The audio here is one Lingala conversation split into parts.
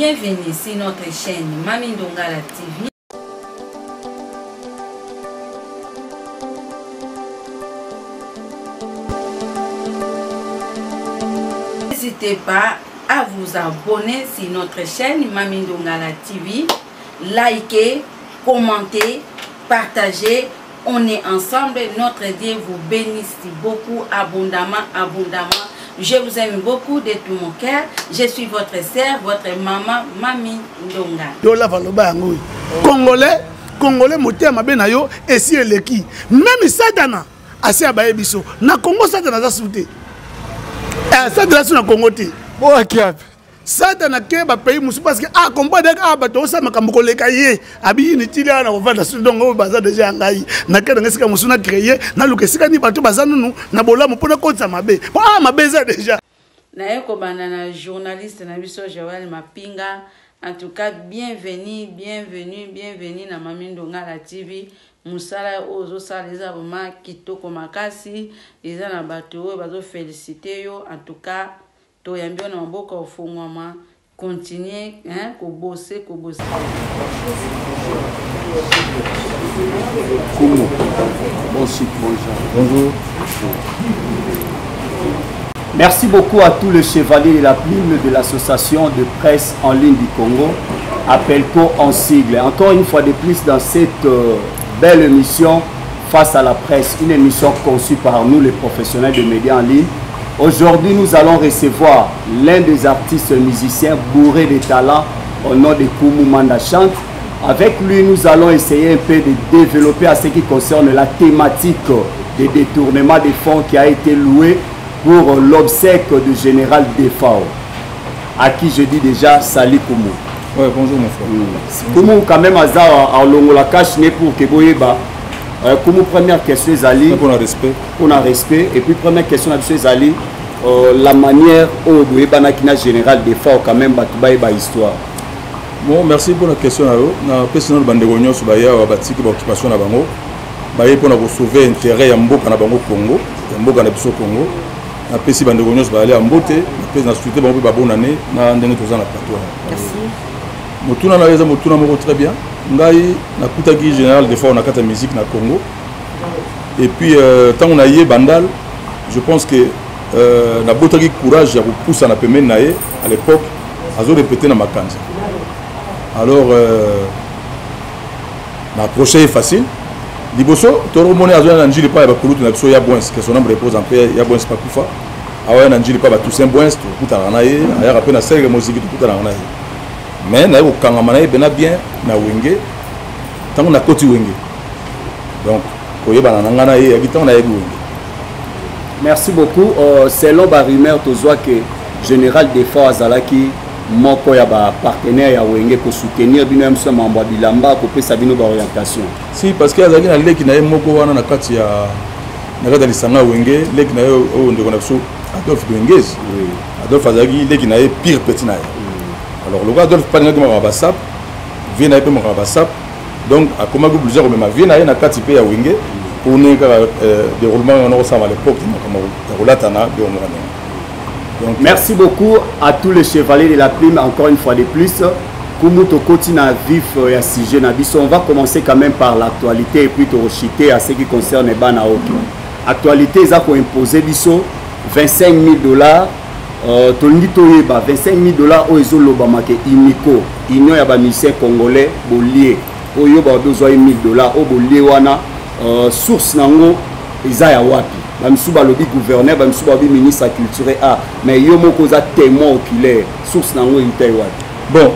Bienvenue sur notre chaîne Mami Ndongala TV. N'hésitez pas à vous abonner sur notre chaîne Mami Ndongala TV. Likez, commentez, partagez. On est ensemble. Notre Dieu vous bénisse beaucoup, abondamment, abondamment. Je vous aime beaucoup de tout mon cœur. Je suis votre sœur, votre maman, Mami Ndongala. Congolais, moteur ma benayo et si eleki. Même Satana, assez abaye biso. Na Congo Satana za souté. Satana sur na Congo ti. Bon akiap. Satana ke ba pays musu parce que combat de bato sa makambo koleka ye. Abi ni tili na ovanda sur donc baza déjà ngai. Na ke ngesika musu na créer na lukesika ni bato baza nunu na bolamu pona kotsa mabe. Mabe za déjà. Na yeko banana journaliste na biso Joël Mapinga. En tout cas, bienvenue na Mami Ndongala TV. Musala ozo saleza boma kitoko makasi. Eza na bato bazo féliciter yo. En tout cas, to yambio na mboka ofungwama. Continuez ko bosser. Bonjour. Merci beaucoup à tous les chevaliers de la plume de l'association de presse en ligne du Congo, APELCO en sigle. Encore une fois de plus dans cette belle émission Face à la presse, une émission conçue par nous les professionnels de médias en ligne. Aujourd'hui, nous allons recevoir l'un des artistes musiciens bourrés de talent au nom de Koumou Manda Chante. Avec lui, nous allons essayer un peu de développer à ce qui concerne la thématique des détournements des fonds qui a été loué pour l'obsèque du général Defao, à qui je dis déjà salut Koumou. Oui, bonjour mon frère. Koumou, quand même, à Longola Cache, pour que Boyeba. Koumou, première question, Zali. Pour un respect. Pour un respect. Et puis, première question, Zali, la manière où Boyeba n'a général Defao, quand même, Batoubaïba histoire. Bon, merci pour la question. Na personnel Bandegonyo, Subaya, Batiki, Occupation à Bango. Baye pour sauver l'intérêt de Mboka na Bango Congo, Mboka na Biso Congo. Na pesi Bandegonyo, Subaya, Mbote, na pesi na société Bango Babon année, na ndenge toza na plateau. Merci. Motuna na leza motuna moko très bien. Ngai na kutaki général des fois on a kata musique na Congo. Et puis tant on a yé Bandal, je pense que na botaki courage ya pousser na pemene na ye à l'époque, azo répéter na makanza. Alors ma prochaine est facile. Liboso toro moni azo na njili pa ba kulutu na biso ya boins que son nombre repose en paix ya boins pa kufa. Awa na njili pa ba tous boins to kutana na ye, aya rappel na serre musique to kutana na ye. Mais na ko kangama na ye bena bien na wenge. Tango na koti wenge. Donc koyeba na ngana ye akitango na ye wenge. Merci beaucoup. Selon ba rumeur tozwa que général Defao azalaki moko ya ba partenaire ya wenge ko soutenir bino ya mso mambo bilamba ko pesa bino ba orientation. Si parce que azalaki na leki na ye moko wana na kati ya na kati lisanga wenge leki na yo o ndeko na biso Adolphe Wengezi. Oui. Adolphe azalaki leki na ye pire petit na ye. Alors le gars Adolphe pas na ma basap vient na pe ma basap donc a comment plusieurs même vient na ye na kati pe ya wenge pour ne déroulement on a ça à l'époque comme rolatana de on. Donc, merci beaucoup à tous les chevaliers de la plume, encore une fois de plus. Koumou Tokoti na vif et sujet na biso. On va commencer quand même par l'actualité et puis te rechuter à ce qui concerne les Bana Hockey. Actualité, ils ont imposé biso $25 000. Tolingi toyeba $25 000 au ezo lobama ke Imiko, Union ya ba musicien congolais bolie. Oyo ba besoin $1 000 au bolie wana source nango eza ya wapi. Bamisuba lobi gouverneur, bamisuba lobi ministre de la culture mais yo moko za témoin oculaire source nango Taïwan. Bon,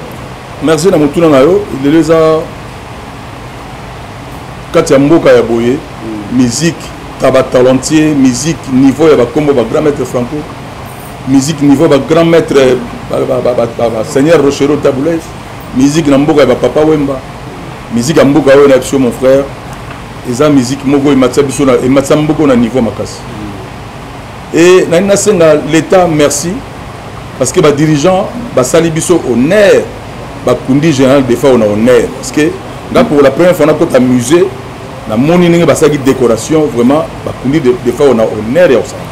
merci na mutuna na yo, il les a katia mboka ya boye, musique taba talentier, musique niveau ya ba kombo ba grand maître Franco, musique niveau ba grand maître Seigneur Rochero Taboulay, musique na mboka ya ba Papa Wemba, musique ya mboka yo na biso mon frère. Eza musique moko imatsabiso na imatsambuko na niveau makasi. Et na senga l'état merci parce que ba dirigeant ba sali biso honneur ba kundi général des fois on a honneur parce que là pour la première fois on a côté musée na moni ninga ba sali décoration vraiment ba kundi des fois on a honneur ya osana.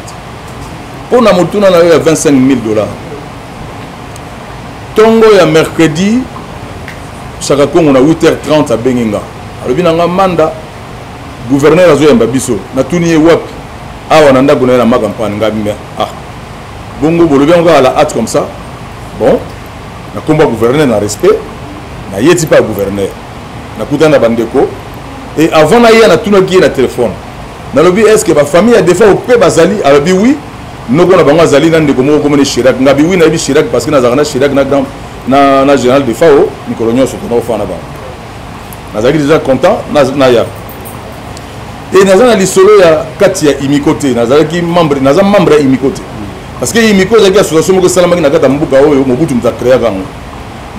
Pour na motuna na $25 000. Tongo ya mercredi, Chaka Congo na 8h30 à Benginga. Alors, il y a un mandat, gouverneur a joué un babiso. Na tuni wap. Ah, on a ndako na magampane ngabime. Ah. Bongo bolobi on va à la hâte comme ça. Bon. Na combat gouverneur na respect. Na yeti pas gouverneur. Na kutana bandeko. Et avant na ya na tuna ki na téléphone. Na lobi est-ce que ma famille a des fois au pe bazali a lobi oui. Noko na bango azali na ndeko moko comme Chirac. Ngabi oui na bi Chirac parce que na zakana Chirac na grand na général de FAO Nicolas Nyonso to na ofana ba. Nazali déjà content na ya. Et nazana lisolo ya kati ya imikote nazali membre membre ya imikote. Parce que imiko zaki association moko salama na kata mbuka oyo mobutu mta créer kango.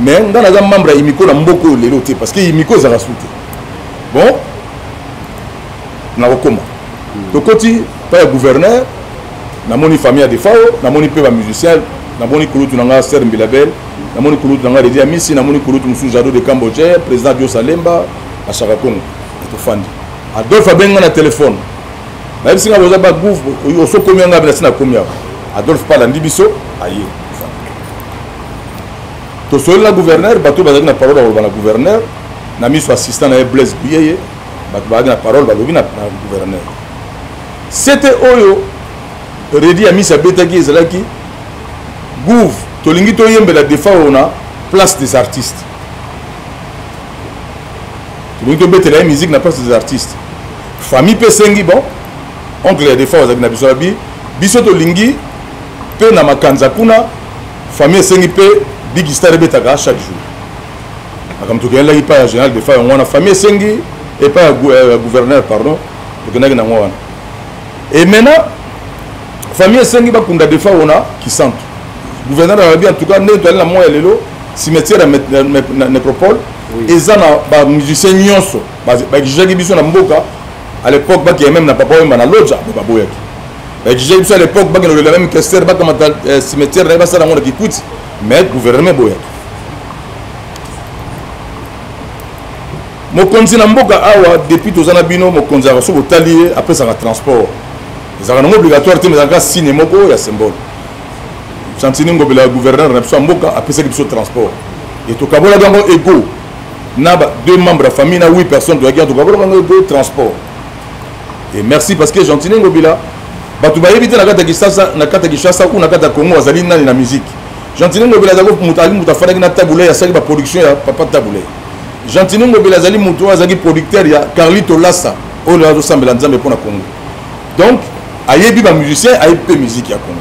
Mais nga naza membre ya imiko na mboko lelo te parce que imiko za rasute. Bon. Na kokoma. Tokoti pa ya gouverneur na moni famille de FAO, na moni pe ba musicien, na moni kulutu na nga Ser Mbilabel, na moni kulutu na nga Redi Amisi, na moni kulutu Moussou Jado de Cambodge, président Dio Salemba, à Chaka Congo. To fandi. Adolphe abenga na téléphone. Na yebisi nga boza ba gouv, oso komia nga bina sina komia. Adolphe parle ndibiso, aye. To soli na gouverneur, bato bazaki na parole ba na gouverneur, na miso assistant na Blaise Buyeye, bato bazaki na parole ba lobi na gouverneur. C'était oyo Redi Amisi abetaki ezalaki gouv tolingi toyembela defa ona place des artistes. Tolingi tobetela la musique na place des artistes. Famille pesengi bon oncle ya defa ozaki na biso abi biso tolingi pe na makanza kuna famille esengi pe big star ebetaka chaque jour. Akam tokelaki pa ya général defa ngona famille esengi et pas gouverneur pardon tokenaki na ngwana. Et maintenant famille esengi bakunda defa ona qui sente. Gouverneur a bien en tout cas né dans la moelle lelo cimetière à nécropole et ça na ba musicien nyonso ba jagi biso na mboka à l'époque ba qui même na papa na loja ba boyaki ba jagi biso à l'époque ba que le même question ba comme cimetière na ba ça na ngona kikuti mais gouvernement boyaki mokonzi na mboka awa depuis tozana bino mokonzi a reçu botalier après ça transport ça non obligatoire te mais ça signe moko ya symbole. Chantini Ngobela gouverneur na biso mboka apesa biso transport et to kabola dango ego na deux membres de la famille na 8 personnes to to kabola dango ego transport et merci parce que Chantini Ngobela batu ba éviter na kata Kinshasa ou na kata Congo azali nani na musique Chantini Ngobela zako mutali mutafana na tabule ya saki ba production ya papa tabule Chantini Ngobela azali mutu azaki producteur ya Carlito Lassa o le azo sambela nzambe pona Congo donc ayebi ba musicien ayebi musique ya Congo.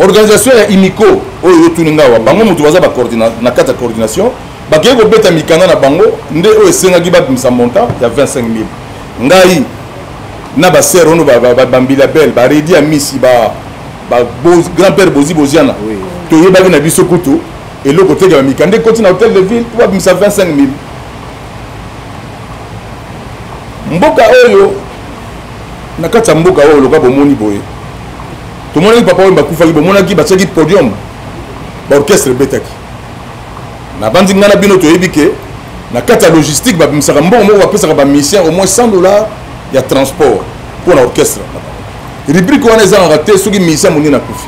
Organisation ya imiko oyo tuninga wa bango mutu baza ba na kata coordination bakeye ko beta mikanda na bango nde oyo esenga ki ba bimisa montant ya 25 000 ngai na ba sœur ono ba bambila belle ba Redi Amisi ba grand père Bozi Boziana to yeba na biso kutu et le côté de mikanda côté na hôtel de ville pour ba bimisa 25 000 mboka oyo na kata mboka oyo loka bomoni boye. Tout le monde papa on bakufa ki bomona ki bataki podium ba orchestre betaki na bandi ngana bino to yebike na kata logistique ba bimsaka mbongo mo bapesaka ba mission au moins $100 ya transport pour l'orchestre rubrique wana eza na raté soki mission moni na kufi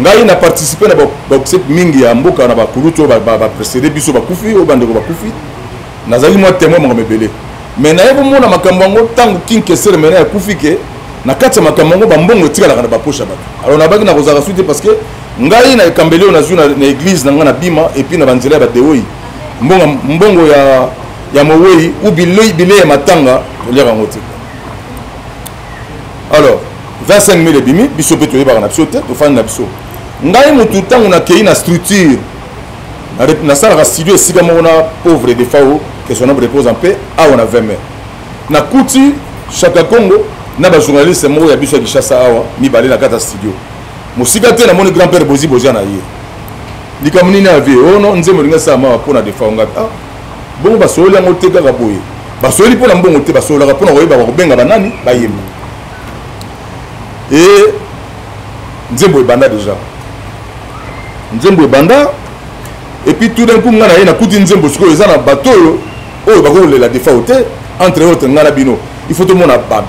ngai na participer na ba mingi ya mboka na ba kuruto ba précédé biso ba kufi o bandeko ba kufi nazali moi témoin mo mebele mais na yebo mona makambo ngo tangu kinkesere mena ya kufi ke na kati makambo ngo bambongo etikala na ba poche bato alors na baki na kozaka suite parce que ngai na kambeleo na zuna na église na ngana bima et puis na banzela ba deoi mbongo ya mowei ou bile ya matanga olera ngoti alors 25 000 bimi biso peto yeba na biso te to fana na biso ngai mutu tangu na kei na structure na sala studio esika mo na pauvre de FAO que son nom repose en paix a on a 20 mai na kuti Chaka Congo na ba journaliste mo ya biso ya Kinshasa awa mi balé na kata studio musika te na moni grand père Bozi Boziana ye likamuni na vie ono nzembo linga sa ma pona de FAO ngata bongo basoli ngo te kaka boye basoli pona mbongo te basola pona koyeba ko benga banani bayemba et nzembo ebanda déjà nzembo ebanda et puis tout d'un coup ngana ye na kuti nzembo siko eza na bato oyo bakolela de FAO te entre autres ngana bino il faut tout le monde ba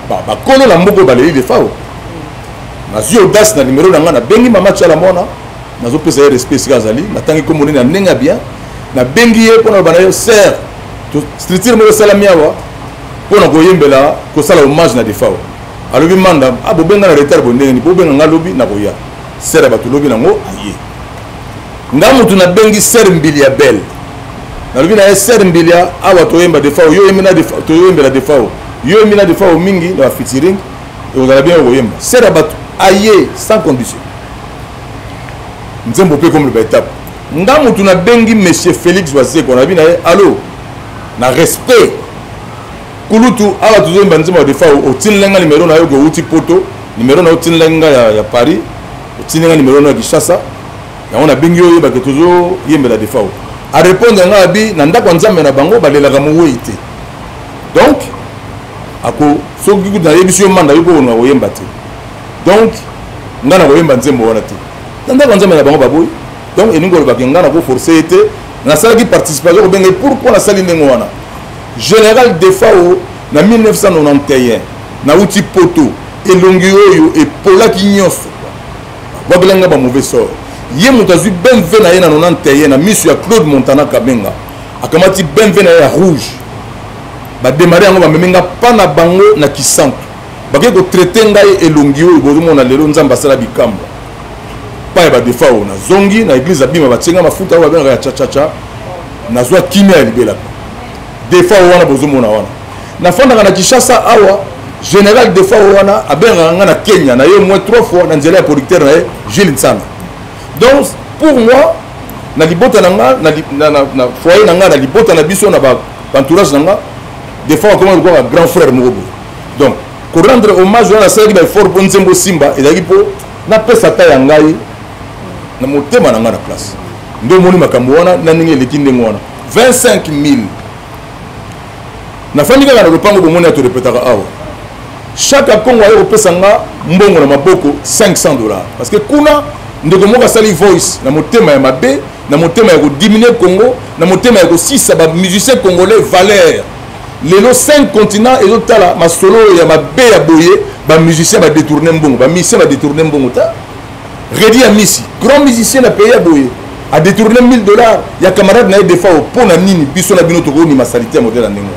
kolo la mboko baleli de FAO nazwi audace na numéro na nga na bengi mama tchala mona nazopesa ye respect sika azali natangi kombo na ndenge bien na bengi ye mpona bana yo ser structure moko esalami awa mpona koyembela kosala hommage na defao alobi manda bobenga na retard bondenge ni bobenga nga lobi na koya ser ya bato lobi nango aye nga mutu na bengi ser mbili ya belle nalobi na ye ser mbili ya awa toyemba defao yo toyembela defao yo yembi na defao mingi na bafeaturing ekozala bien koyemba ser ya bato aye sans condition nzembo mpe comme le baétape nga mutu na bengi monsieur Félix Waseko nalobi na ye allo na respect kulutu awa tozoyemba nzembo ya defao otinelenga nimero na yo kouti poto nimero na otinelenga ya Paris otinelenga nimero na ya Kinshasa yango na bengi oyo bake tozoyembela defao a répondre nga abi na ndako nzambe na bango balelaka mowei te donc ako soki kutu nayebisi yo manda yo kokona koyemba te donc nga na koyemba nzembo wana te na ndako nzambe na bango baboyi donc eningi olobaki nga na koforce ye te nasalaki participation kobenga pourquoi nasali ndenge wana général defao na 1991 nauti poto elongi oyo epolaki nyonso babelenga bamauvais sort ye moto azwi benve na ye na 91 na miso ya Claude Montana Kabenga akamati benve na ye ya rouge bademare yango bamemenga pa na bango na Kisantu bake kotraite ngai elongi oyo bozomona lelo nzambe asala bikambo pa ya badefao nazongi na église abima batienga mafuta oyo babengaka ya chachacha nazwa kimia ya libelaka defao wana bozomona wana nafandaka na Kinshasa awa général defao wana abengaka nga na Kenya na ye moins 3 fois na nzela ya producteur na ye Gilles Nsana. Donc pour moi na libota nanga na foyer nanga na libota na biso na ba entourage nanga des fois comme un grand frère mobo donc ko rendre hommage à la série ba fort pour Nzembo Simba et daki po na pesa ta ya ngai na motema nanga na place ndo moni makambo wana na ninge lekinde ngwana 25000 na fandika na lopango bo moni ato repetaka awa chaque Congo ayo pesa nga mbongo na maboko $500 parce que kuna ndeko moko asali voice na motema ya mabe na motema ya kodiminer Congo na motema ya kosisa ba musicien congolais valeur lelo 5 continents ezotala masolo ya mabe ya boye ba musicien ba détourner mbongo ba musicien ba détourner mbongo ta Redi Amisi grand musicien na pays ya boye a détourné $1000 ya camarade na defa opona nini biso na bino toko ni masalite modèle ndenge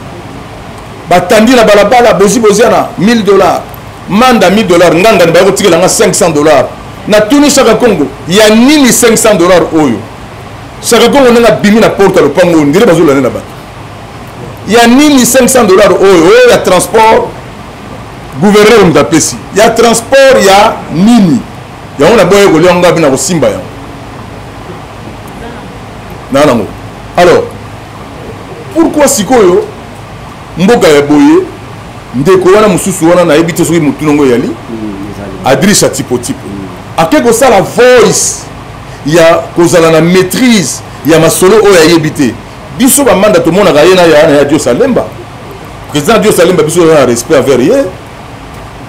batandi na balabala bozi boziana $1000 manda $1000 nganga ni ba ko tikela nga $500 na tuni Chaka Congo ya nini $500 oyo Chaka Congo nga bimi na porte le pango ndire bazula na ba ya nini $500 oyo ya transport gouverneur mtapesi ya transport ya nini ya on a boye ko longa bina ko simba ya nanango alors pourquoi sikoyo mboka ya boye ndeko wana mususu wana na ebite soki mutunongo yali adrisha tipo akeko sala voice ya kozala na maîtrise ya masolo oyo ayebite biso ba manda to mona kayena ya Dieu Salemba président Dieu Salemba biso na respect envers ye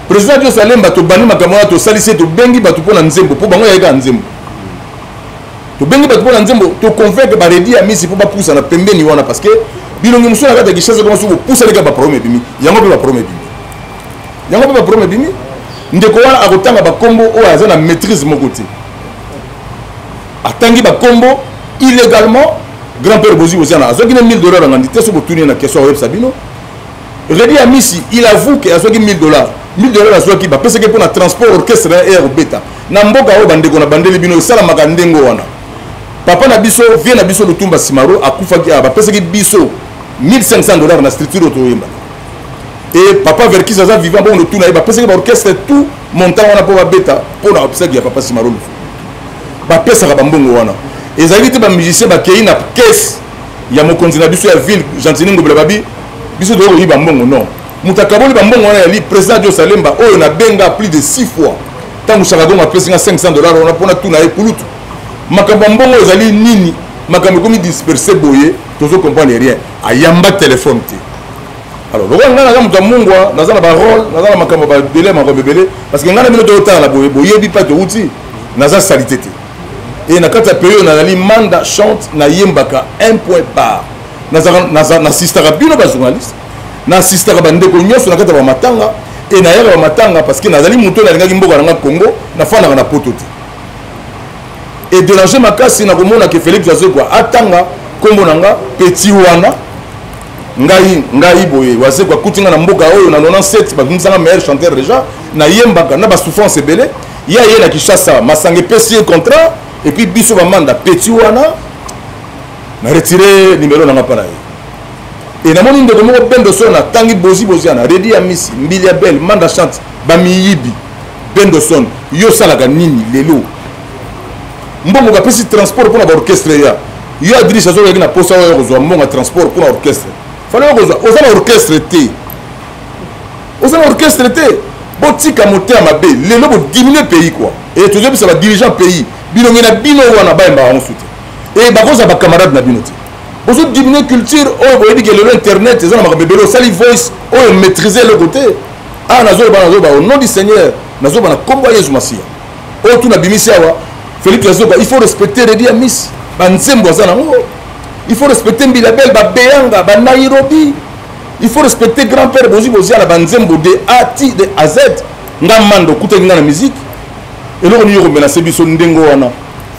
président Dieu Salemba to bani makamwa to salise to bengi batu pona nzembo po bango yaka nzembo to bengi batu pona nzembo to convaincre ba Redi Amisi po ba poussa na pembeni wana parce que bilongi muso na kata kishaza comme so poussa les gars ba premier bimi yango pe ba premier bimi ndeko wana akotanga ba kombo o aza na maîtrise moko te atangi ba kombo illégalement grand-père Bozi Ozana azoki na $1000 ngandi te so botuni na question web sabino Redi Amisi il avoue que azoki $1000 azoki ba pesa ke pour na transport orchestre air beta na mboka o bandeko na bandeli bino sala makandengo wana papa na biso vient na biso Lutumba Simaro akufaki ba pesa ke biso $1500 na structure otoyemba et papa vers qui ça vivant bon le tout na ba pesa ke ba orchestre tout montant wana po ba beta pour na pesa ke papa Simaro ba pesa ka bambongo wana ezali te ba musicien ba kei na caisse ya mokonzi na biso ya ville Gentini Ngobela babi biso do yi bambongo non mutakaboli bambongo wana ya li président Dieu Salemba oyo na benga plus de 6 fois tangu Chaka Congo apesi nga $500 wana pona tuna e kulutu makambo mbongo ezali nini makambo komi disperser boye tozo comprendre rien ayamba téléphone te alors le roi ngana muta mungwa nazana ba rôle nazana makambo ba belé ma bebele parce que ngana bino to tala boye boye bi pa to uti naza salité te et na kata période na li manda chante na yembaka un point par na sister bino ba journaliste na sister ba ndeko nyoso na kata ba matanga et naïra matanga parce que nazali muto na linga mboka na Congo na fana na poto et déranger makasi na komona que Félix Azekwa atanga kombo nanga petit wana ngai boye Azekwa kutinga na mboka oyo na 97 ba kumsanga meilleur chanteur déjà na yembaka na ba souffrance ebele ya na Kinshasa masange pesi contrat et puis biso ba manda petit wana na retirer numéro na ngapana et na moni ndeko moko bendo sona tangi bozi ana redi ya misi mbili ya belle manda chante ba miyibi bendo son yo salaka nini lelo mbongo kapesi transport pour na orchestre ya yo adresse azo na posa yo kozwa mbongo transport pour na orchestre fallait kozwa oza na orchestre te botika moteur mabe lelo bo diminuer pays quoi et toujours bisa ba dirigeant pays bino ngena bino wana ba mba ensuite et ba koza ba camarade na bino te bozo diminuer culture o bo yedi que le internet ezana makabebelo sali voice o maîtriser le côté ah nazo ba au nom du Seigneur nazo ba na kombo Yesu Masia o tu na bimisi awa Félix Azekwa il faut respecter les dia miss ba nzembo azana ngo il faut respecter Mbilabel ba Beyanga ba Nairobi il faut respecter grand-père bozi ala ba nzembo de A de A Z ngamando kuta ngana musique et là on y remenacer biso ndengo wana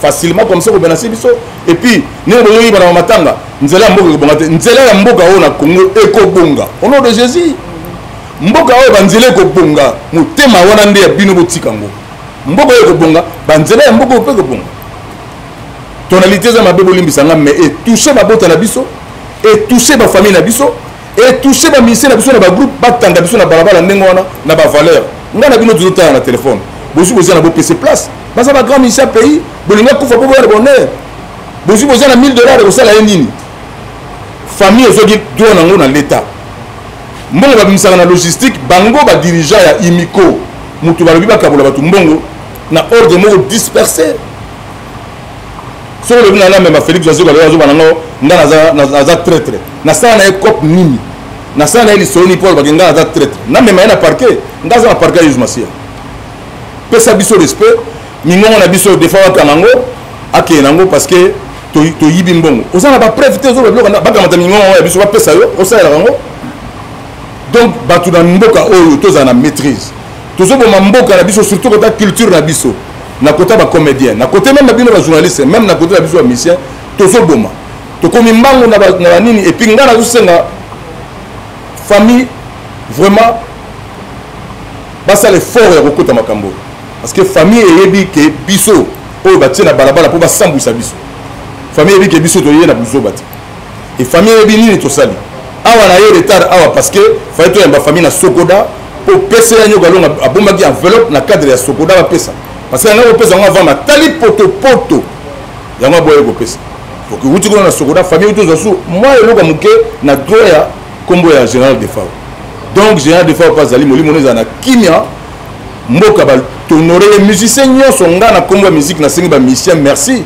facilement comme ça ko menacer biso et puis ne bo yi bana matanga nzela mboka ko bongate nzela ya mboka ona Congo eko bonga au nom de Jésus mboka oyo banzela ko bonga mutema wana nde ya bino botika ngo mboka oyo ko bonga banzela ya mboka ko bonga tonalité za mabebo limbisanga mais et toucher ba bota na biso et toucher ba famille na biso et toucher ba ministère na biso na ba groupe batanga biso na balabala ndengo wana na ba valeur ngana bino tuta na téléphone bozu boza na bo PC place basa ba grand ministère pays bolinga kufa bo ba bonheur bozu boza na $1000 ko sala nini famille ezoki doa nango na l'état mbongo ba bimisaka na logistique bango ba dirigeant ya imiko mutu balobi bakabola batu mbongo na ordre moko dispersé so le bina na même Félix Azekwa azo banango ngana za traître na sana na cop nini na sana na lisoni Paul bagenga za traître na même na parquet ngaza na parquet Yesu Masia pesa biso respect mingongo na biso defa wakanango ake nango parce que to yibi mbongo osana ba preuve te zo bloka na bakamata mingongo ya biso ba pesa yo osala rango donc batu na mboka oyo toza na maîtrise tozo bo mboka na biso surtout côté culture na biso na côté ba comédien na côté même bino ba journaliste même na côté na biso ba musicien tozo boma to komi mbango na nini et puis ngana zo senga famille vraiment basa le fort ya kokota makambo parce que famille eyebi ke biso oyo batie na balabala po basambwisa biso famille eyebi ke biso toyeye na biso bati et famille eyebi nini tosali awa na ye retard awa parce que fallait toyamba famille na Sokoda po pesa ya nyoka longa abombaki enveloppe na cadre ya Sokoda bapesa parce que yanga kopesa yango avama tali poto yango aboye kopesa donc wuti kuna na Sokoda famille utozwa su moi eloka moke na droit ya kombo ya général de Fao donc général de Fao pas zali molimo neza na kimia mboka ba tonorer les musiciens nyonso ngana kombo ya musique na sengi ba musicien merci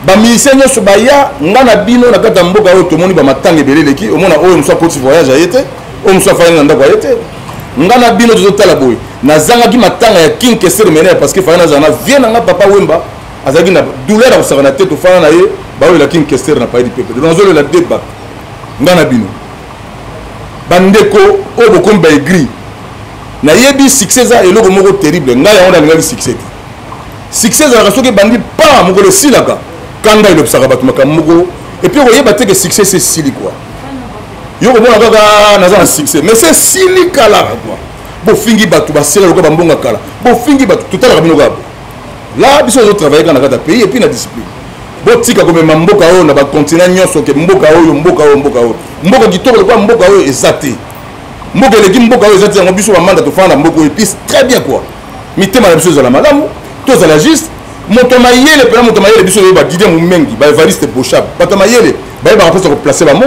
ba musicien nyonso ba ya ngana bino na kata mboka oyo tomoni ba matanga ebeleleki omona oyo mso koti voyage ayete oyo mso fayina ndako ayete ngana bino tozotala boye nazanga ki matanga ya King Kessere mener parce que fayina zana vient nga papa Wemba azaki na douleur à sa tête to fana na ye ba oyo la King Kessere na paidi pepe donc zolo la débat ngana bino bandeko oyo bokomba egri na yebi succès za eloko moko terrible nga ya onda linga succès za soki bandi pa moko le silaka kanga ile bisaka batu makamoko et puis oyeba te que succès c'est sili quoi yo ko mona kaka na za succès mais c'est sili kala quoi bo fingi batu ba sela ko bambonga kala bo fingi batu tutala kabino gabo là biso zo travailler kana kata pays et puis na discipline bo tika ko mema mboka oyo na ba continent nyonso ke mboka oyo mboka kitoko kwa mboka oyo ezate mboka eleki mboka oyo ezati yango biso bamanda tofanda mboka oyo puis très bien quoi mitema na biso ezala malamu tozala juste moto mayele pena moto mayele biso oyo badidie momengi baevariste boshab bato mayele bayebaka mposa koplace bamo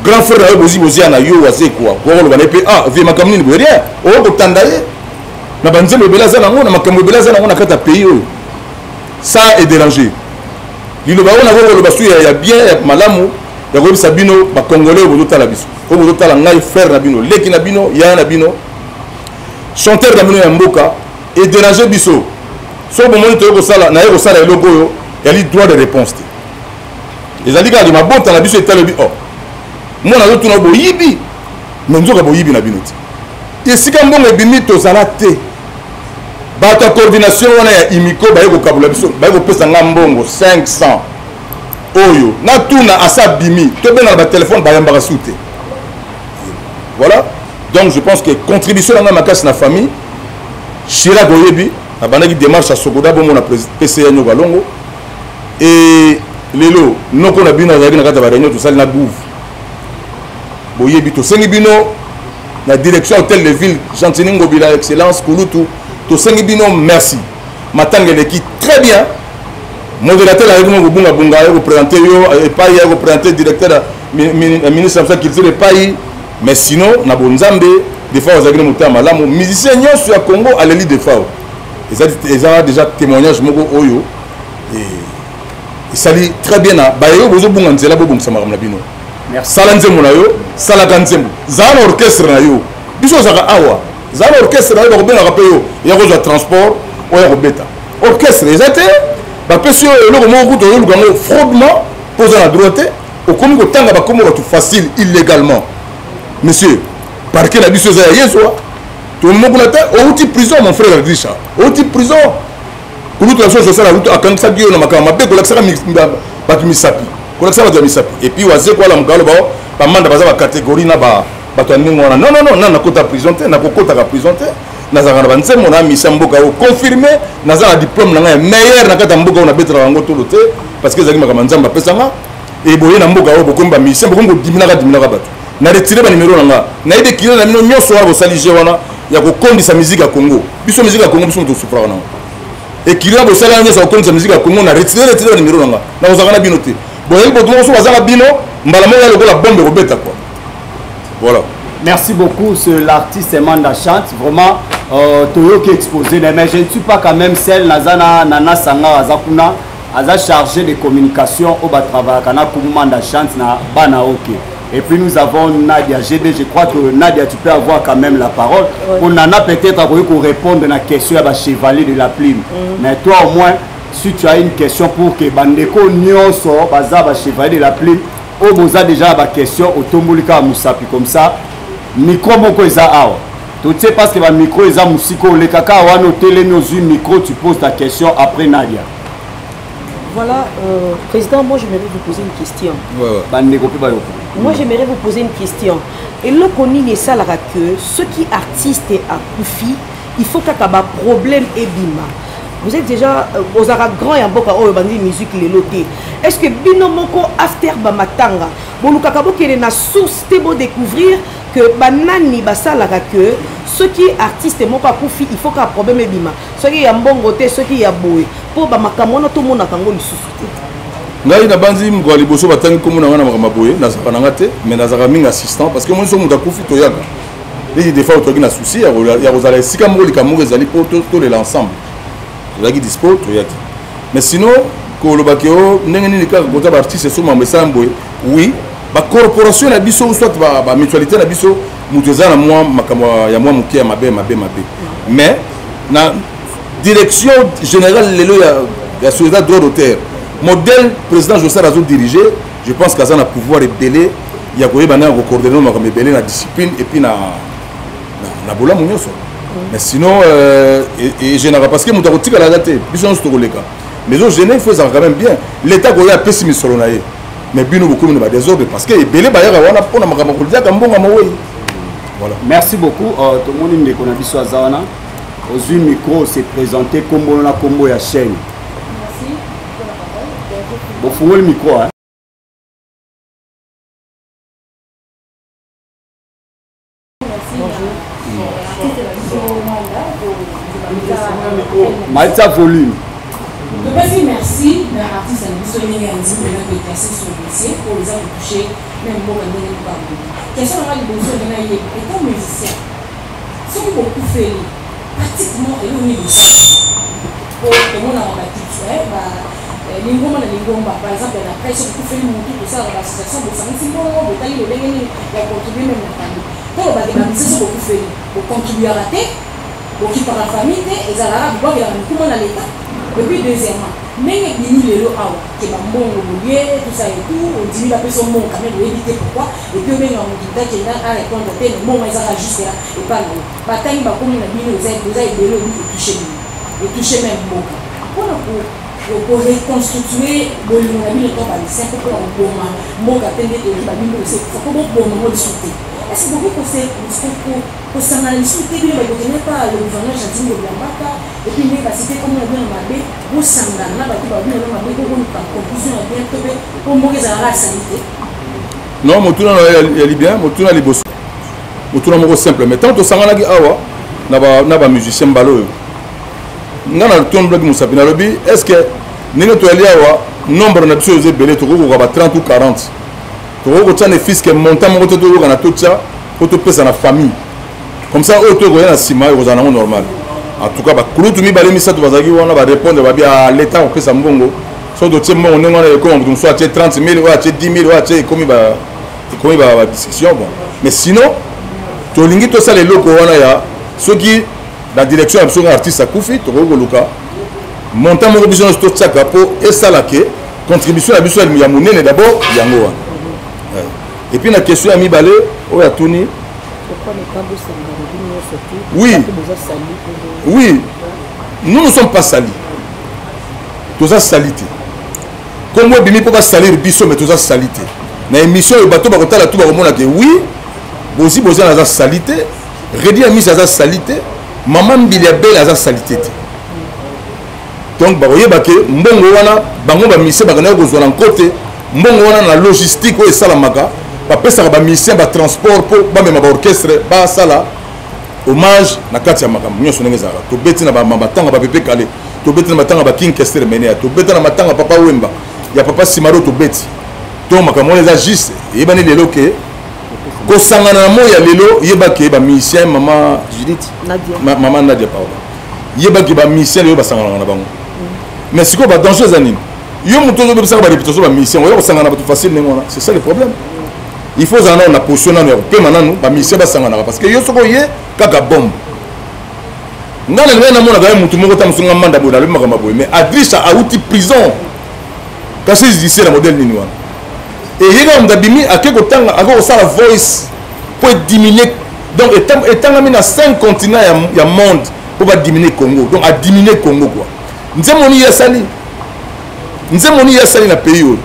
grand frère na yo bozi na yo azekwa kokoloba na ye mpe vie makambo nini boye rien oyo kotanda ye na banzembo ebele aza nango na makambo ebele aza nango na kati ya pays oyo ça est dérangé liloba oyo nakokoloba su ya bien ya malamu ya koyebisa bino bakongolais oyo bozotala biso oyo bozotala ngai frère na bino leki na bino yaya na bino chanteur na bino ya mboka edérange biso so bomoni toye kosala naye kosala eloko oyo yali droit de réponse te ezali kaka mabota na biso etalobi mwana azotuna boyibi me nzoka boyibi na bino te esika mbongo ebimi tozala te bato ya coordination wana ya imiko baye kokabula biso baye kopesa nga mbongo 500 oyo na tuna asa bimi tobenga na batelefone bayambaka su te voilà donc je pense que contribution nanga makasi na famille Chirac oyebi abandaki démarche ya sokoda bomona PCA nyoko alongo et lelo noko na bino azalaki na kati ya baréunion tosali na bouve boyebi tosengi bino la direction hôtel de ville Gentini Ngobila excellence Kulutu tosengi bino merci matanga eleki très bien modérateur avec moi bunga bunga ya représenter yo et pas ya représenter directeur ministre de la culture et pas mais sinon na bonzambe des fois aux agri moteur malamu musicien nyonso ya Congo à l'élite des fois ils ont déjà témoignage moko oyo et ça dit très bien na ba yo bozo bunga nzela bo bungisa makamna bino merci sala nzembo na yo sala kanzembo zana orchestre na yo biso zaka awa zana orchestre na yo ba kobenga pe yo ya ko transport o ya ko beta orchestre ezate ba pesio eloko moko kuto yo lukango fraudement poser la droite au komi ko tanga ba komo tout facile illégalement monsieur parquet na biso za yeso to moko na ta outi prison mon frère Grisha outi prison kulutu la chose ça la route akangisa dio na makama be ko la saka ba misapi ko la saka ba misapi et puis waze ko la mugalo ba manda baza ba catégorie na ba bato ndingo na non na kota prison te na kokota ka prison te na za kana banze mona misa mboka o confirmer na za diplôme na nga meilleur na kata mboka na betra ngo tolo te parce que zaki makama nzamba pesanga et boye na mboka o bokomba misa bokombo dimina ka bato na retirer ba numéro nga na ide kilo na mino nyoso wa bosalije wana ya ko kondisa musique ya Congo biso musique ya Congo biso to supra na et kilo bo sala nyoso ko kondisa musique ya Congo na retirer ba numéro nga na ozaka na bino te boye bo to so bazaka bino mbala mo ya lokola bombe ko beta quoi. Voilà. Merci beaucoup, l'artiste Manda Chante. Vraiment, Toyo qui est exposé. Mais je ne suis pas quand même celle, Nana Sanga Azakuna, Aza chargé de communication au Batrava, Kana Manda Chante, na Banaoke. Et puis nous avons Nadia GB. Je crois que Nadia, tu peux avoir quand même la parole. On en a peut-être à répondre à la question à chevalier de la plume. Mais toi au moins, si tu as une question pour que Bandeko Nyonso, Baza, chevalier de la plume, on vous a déjà la question au Tombolika Moussapi comme ça. Micro moko eza awa. Tu sais parce que le micro eza musiko le kaka wano télé nos une micro tu poses ta question après Nadia. Voilà président, moi j'aimerais vous poser une question. Moi j'aimerais vous poser une question. Et là qu'on y est ça la que ceux qui artistes à Koufi, il faut qu'il y ait un problème et bima. Vous êtes déjà aux Arabes grands et en boka oh bandi musique les lotés. Est-ce que binomoko after bamatanga bon kakabo qui est na source te beau découvrir que banani basala que ceux qui artistes moko akufi il faut qu'il y ait un problème et bima. Ceux qui y a mbongo te ceux qui y a boé pour bamakamono tout monde kango lisusu. Ngai na banzi mko liboso batangi komona wana makama boé na zakananga te mais na zaka mingi assistant parce que moi so muta kufi to yaka. Les des fois autoki na souci ya rozala sika moko likamunga ezali pour tout l'ensemble. Zaki dispo to yaki. Mais sinon ko lobakeo ndenge nini ka kota ba artiste so mamesa mboye oui ba corporation na biso soit ba mutualité na biso muteza na moi makamwa ya moi mukia mabe mais na direction générale lelo ya société droit d'auteur modèle président José Razo dirigé je pense qu'à ça na pouvoir rebelle ya ko yeba na ko coordonner makamwa rebelle na discipline et puis na bola munyoso. Mais sinon, je n'ai pas parce que mon tarot tika la date, bisous sur le cas. Mais au Genève, il faut ça quand même bien. L'État qui a pessimiste sur l'année, mais bien nous beaucoup de désordre parce que belé bayara on a pour la makambo dia kambonga mawe. Voilà. Merci beaucoup. Tout le monde est connu sur Azana. Aux une micro s'est présenté comme on a combo ya chaîne. Merci. Bon, faut le micro hein. Maïta volume. Merci. L'artiste a dit que les gens ont placé sur le dossier pour les avoir touchés, même pour les donner pas. Question à l'époque de Naïe, étant musicien, ce qui beaucoup fait, pratiquement, est le aussi. Pour que mon aromatique, l'ingoma na l'ingoma, par exemple, la presse, beaucoup fait monter tout ça dans l'association, donc ça me dit bon, vous taillez le dégainer, il a contribué même la famille. Pour le bagage, c'est beaucoup fait, pour contribuer à la tête. Pour qui par la famille, ils ont la l'État. Et puis deuxièmement, ndenge bini lelo awa ke bambongo boye tout ça et tout ondimi bapesa omongo quand même oyebi te pourquoi et puis obenga moto takenda a répondre te mbongo ezaka juste là epa na batangi bakomi na bino eza ebele obi etouche même mboka mpona koreconstituer bolingo na bino to balisien mpo mpona koboma mboka te nde toyoki babimbo foko boboma ngo lisu te est-ce que bokoki kosangana lisu te bino bakokende pa le gouverneur gentini boblambaka epuis ndenge basite komo na bino mabe bosangana na bato babino na mabe kokoluka conclusion ya bien to mpe mpo mboka ezalaka asali te non motuna yali bien motuna liboso motuna moko simple mais tant tosanganaki awa na bamusicien mbala oyo nga na tondolaki mosapi nalobi est ce que ndenge toyali awa nombre na biso oyo eza ebele tokokoka ba 30 ou 40 tokoki kotia ne fiske montant moko te toyoka na totia mpo topesa na famille comme ça oyo tokoya na nsima ekozala nango normal en tout cas bakulutu mibale misato bazalaki wana barépondre babi a l'état kopesa mbongo so totie mbongo ndenge wana ekoma moto mosu atie 30 000 oyo atie 10 000 oyo atie ekomi badiscussion bon mais sinon tolingi tosala eloko wana ya soki la direction ya biso nga artiste akufi tokoki koluka montant moko biso nyonso totiaka mpo esalake contribution na biso ya monene d'abord yango wana et puis la question à Mibale, où est Tony? Oui. Oui. Nous ne sommes pas salis. Tous à salité. Comme moi, bimi pas salir biso mais tous à salité. Na émission le bateau ba kotala tout ba komona que oui, bosi bosi na za salité, Redi a mis za salité, maman Bilia belle za salité. Donc ba oyeba ke mbongo wana bango ba mise ba kana ko zo na côté, mbongo wana na logistique o esalamaka. Bapesaka bamisien batransport mpo bamema baorchestre basala hommage na kati ya makambo nyonso ndenge ezalaka tobeti na matanga bapepe kale tobeti na matanga bakinkester menea tobeti na matanga papa wemba ya papa simaro tobeti to makambo wana eza juste eyebani lelo ke kosangana na moi ya lelo yebaki bamisien mama Judith mama Nadia pardon yebaki bamisien lelo basanganaka na bango mais sikoyo badanger eza nini yo moto ozobebisaka baréputation bamisien oya kosangana bato facile ndenge wana c'est ça le problème. Il faut en avoir position dans le pays maintenant, bah mission va s'en parce que yo soko yé kaka bombe. Ngana ngana mona ga mutu moko tamusunga manda boda le makama boy mais Adrisha a outil prison. Parce que ici la modèle nini wana. Et yega ndabimi akeko tanga ako sala voice pour diminuer donc étant mis dans 5 continents ya monde pour pas diminuer Congo. Donc à diminuer Congo quoi. Nzemoni yasali na pays yo.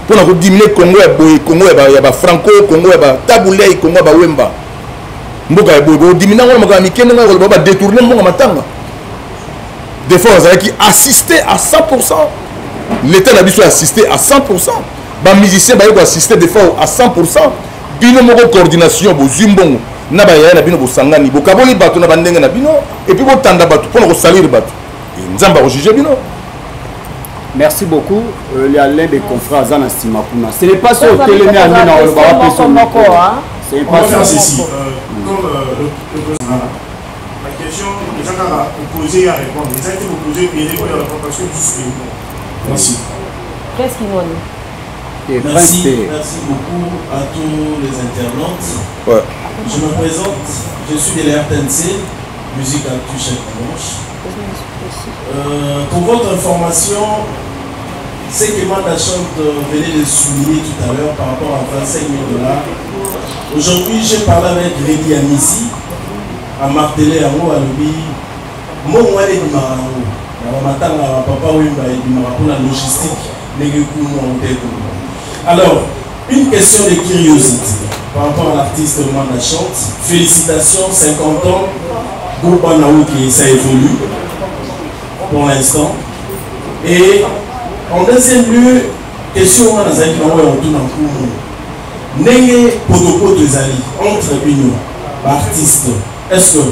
Pour nous diminuer Congo ya boy Congo ya ba franco Congo ya ba tabulei Congo ya ba wemba mboka ya boy diminuer ngoma ka mikende ngoma ba détourner mbonga matanga des fois ça qui assister à 100% l'état n'a biso assister à 100% ba musicien ba yo assister des fois à 100% bino moko coordination bo zimbongo na ba ya na bino bo sangani bo kaboli bato na bandenge na bino et puis bo tanda bato pour nous salir bato nzamba ko juger bino. Merci beaucoup. Il y a l'un des confrères Zana Simakuna. Ce n'est pas sur télé mais on va c'est pas ceci. Comme le président, la question que chacun a posée à répondre. Il a été posé et il répond à la proposition du suivant. Merci. Qu'est-ce qu'il en est? Merci beaucoup à tous les internautes. Ouais. Je me présente, je suis de l'RTNC, musique actu chaque dimanche. Pour votre information, ce que Manda Chante venait de souligner tout à l'heure par rapport à 25 000 $. Aujourd'hui, j'ai parlé avec Redi Amissi, à marteler à moi, à l'obéi. Moi, je suis papa pour la logistique. Alors, une question de curiosité par rapport à l'artiste Manda Chante. Félicitations, 50 ans. Groupe Anaouki, ça évolue pour l'instant. Et en deuxième lieu, question on a dit non on tourne en cours. Nenge Potopoto Zali entre Bino, artiste. Est-ce que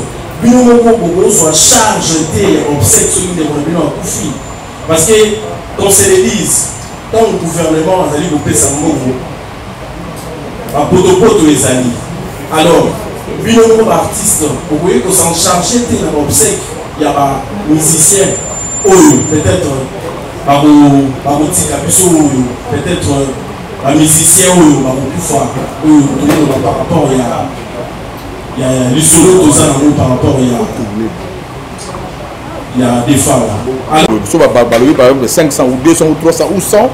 Bino Moko soit chargé d'obsèques sur une Bino à Koufi? Parce que qu'on se le dise, tant le gouvernement a dit que vous ça Moko à Potopoto Zali. Alors Bino Moko artiste, vous voyez que s'en charger de l'obsèque, il y a des musiciens. Peut-être peut-être un musicien par rapport il y a les solos par rapport il y a des femmes là. Par exemple 500 ou 200 ou 300 ou 100,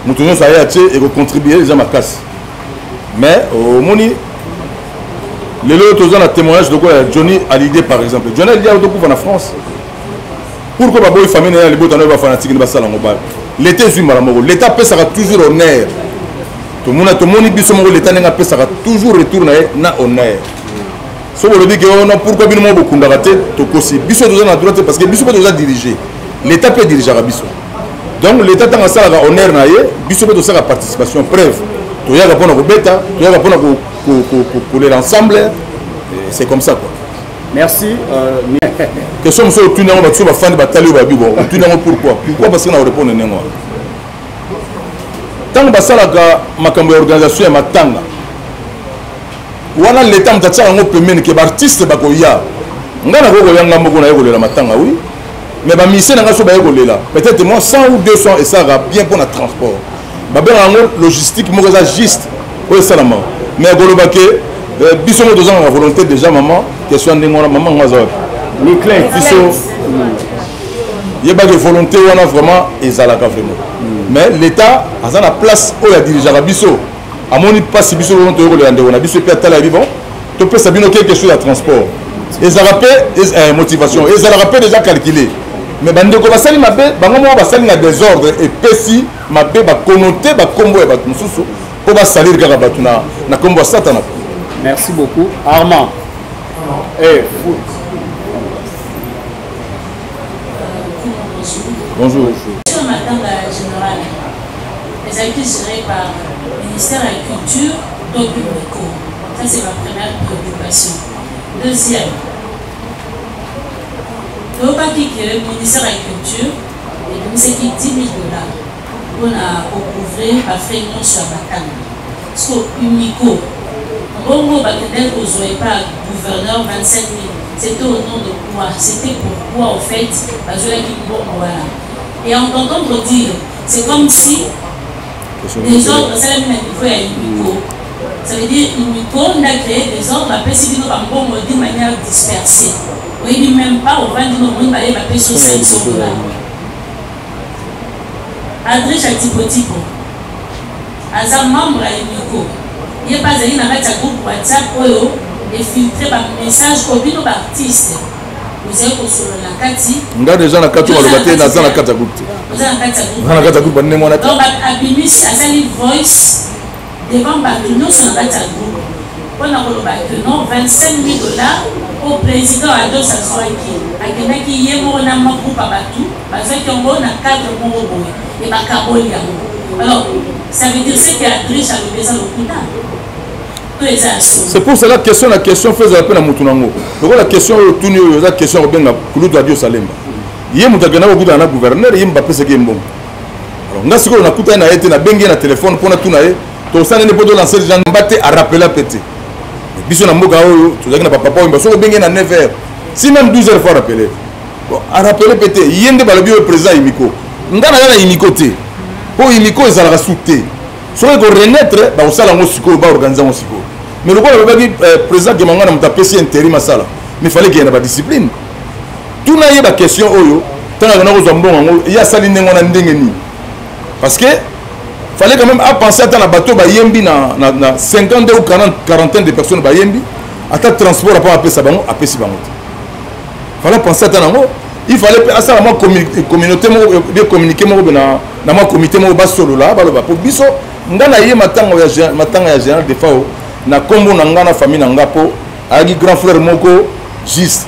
nous tenons ça et contribuer les gens à casse. Mais au Moni, les autres ont un témoignage de quoi Johnny Hallyday par exemple. Johnny Hallyday a beaucoup en France. Pourquoi les familles les botaneurs fanatiques ne pas mobile. L'État l'État peut sera toujours honneur. Tout le monde l'État n'a pas sera toujours retourner na honneur. Ce que dit que pourquoi bien moi beaucoup d'arrêter to aussi. Biso doit na droite parce que biso peut déjà diriger. L'État peut diriger à biso. Donc l'État dans ça la honneur na ye, biso peut faire la participation preuve. Tu y a pour na beta, tu y a pour l'ensemble. C'est comme ça quoi. Merci. Question monsieur Otunango battu ba fan batali ba bibo. Otunango pourquoi? Pourquoi parce qu'on a répondu nengo. Tant que ça la makambo organisation ya matanga. Wana l'État mtatsa ngo pemene ke ba artiste ba koya. Ngana ko yanga moko na yego la matanga oui. Mais ba mission nga so ba yego lela. Peut-être moi 100 ou 200 et ça va bien pour le transport. Ba ben ngo logistique mo za juste. Oui ça la main. Mais goloba ke biso mo dozanga volonté déjà maman question ndengona maman ngaza. Ni clair biso yeba que volonté wana vraiment ezalaka vraiment. Mais l'État a sa place où il dirige à biso. À mon pas si biso on te on a biso peut être là bon. Tu peux savoir quelque chose à transport. Et ça rappelle motivation et ça rappelle déjà calculé. Mais bande ko basali mabe bango mo basali na désordre et pesi mabe ba connoter ba combo et ba mususu pour ba salir kaka batuna na combo satana. Merci beaucoup Armand. Bonjour. Sur Madame la Générale, les acquis gérés par le ministère de la Culture, d'Obuliko. Ça, c'est ma première préoccupation. Deuxième, le ministère de la Culture est donné ce qui est 10 000 $ pour couvrir la réunion sur la Batanga. Parce que Unico, Bongo Bakendel n'osait pas gouverneur 25 000. C'était au nom de quoi? C'était pourquoi, au fait, voilà. Et en t'entendre dire, c'est comme si les ordres, c'est la même niveau à Unico. Ça veut dire Unico, on a créé des ordres, après si nous avons d'une manière dispersée. On ne dit même pas, on va dire que nous allons payer sur 500 $. Adrien Chatipotipo, as un membre à Unico, il n'y a pas un groupe WhatsApp et filtrer un message au bino d'artiste. Vous avez sur la Kati. On a déjà la Kati, on a déjà la Kati. Vous avez la Kati. Donc, Abimis a sali voice devant Batuno sur la Kati. On a dit non, 25 000 $ au président Ado Sassouaki. A qui y est mon amour pour Batou, parce qu'on a 4 mots et Bakabolia. Alors, ça veut dire que Adrien a besoin de Kuna. C'est pour cela que la question fait appel à Moutounango. Donc la question est la question de Kouloudou Adio Salemba. Il y a un gouverneur, il y a un papier qui est bon. Alors, si on a écouté un été, on a bengi un téléphone pour tout naïe, tout ça n'est pas de lancer les gens à rappeler à péter. Bisous na moka oyo, tu sais que papa on va se bengi à 9h. Si même 12h faut rappeler. À rappeler péter, il y a un débat le président Imiko. Ngana na Imiko té. Pour Imiko ils allaient sauter. Si on veut renaître, bah on s'allait en Siko, bah organiser en Siko. Mais le président qui m'a dit intérim à ça, mais il fallait qu'il y ait une discipline. Tout n'a pas de question, il y a ça qui est parce que fallait quand même penser à la bateau, il y a 50 ou 40 de personnes, à ta transport, à ça, il fallait penser à ça. Il fallait à la communauté, communiquer dans ma comité, pour biso, ndana yé matanga général de FAO. Na kombo na ngana famille na ngapo agi grand frère moko juste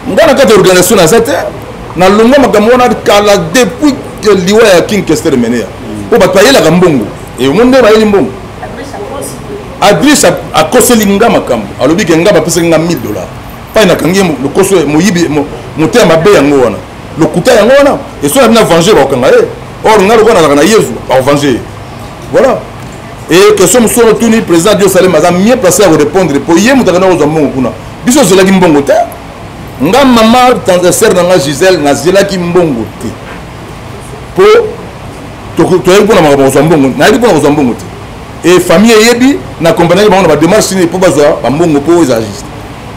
ngana kati organisation na zate na longa makamona kala depuis que liwa ya King Kester menea po batayela kambongo e monde ba yeli mbongo Adrien a koseli nga makambo alobi ke nga ba pesa nga 1000 $. Pa ina kangi le koso moyibi moté mabe yango wana le kuta yango wana et so na venger ba kanga or ngalo kona na Yesu ba venger voilà. Et que sommes sur le président Dieu Salem a mieux placé à répondre pour y aller aux hommes kuna biso zela ki mbongo te nga mama tanzesser na Gisèle na zela ki mbongo te pour to yebo na maboko mbongo na yebo na mbongo te et famille yebi na compagnie ba démarche ni pour bazo ba mbongo pour les agis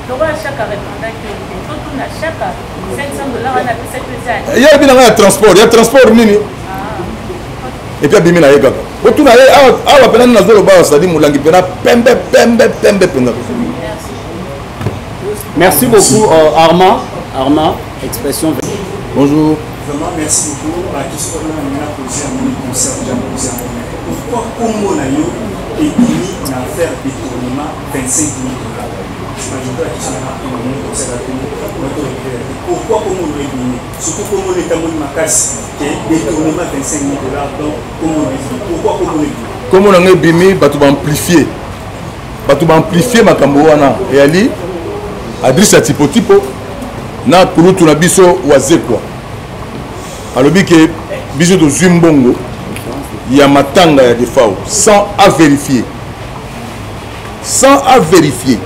donc à chaque répondant que tout na chaque Il y a un transport, il y a transport nini. Et puis abimi na yega. Otu na ye awa pena na zolo ba ça dit mulangi pena pembe. Merci beaucoup Armand, expression. Bonjour. Vraiment merci beaucoup. La question que nous avons posée à mon concert, pourquoi Congo na yo et Bini na faire détournement 25 000 $? Je la question à mon concert à Congo. Pourquoi Congo na Bini? Surtout Congo na Tamoni Makasi, qui est détournement 25 000 $, donc Congo na Bini. Pourquoi Congo na Bini? Congo na Bini, batu ba amplifier. Batu ba amplifier makambo wana. Et ali Adrissa tipo na kulutu na biso wazekwa. Alobi ke biso to Zimbongo ya matanga ya defao sans à vérifier. Sans à vérifier.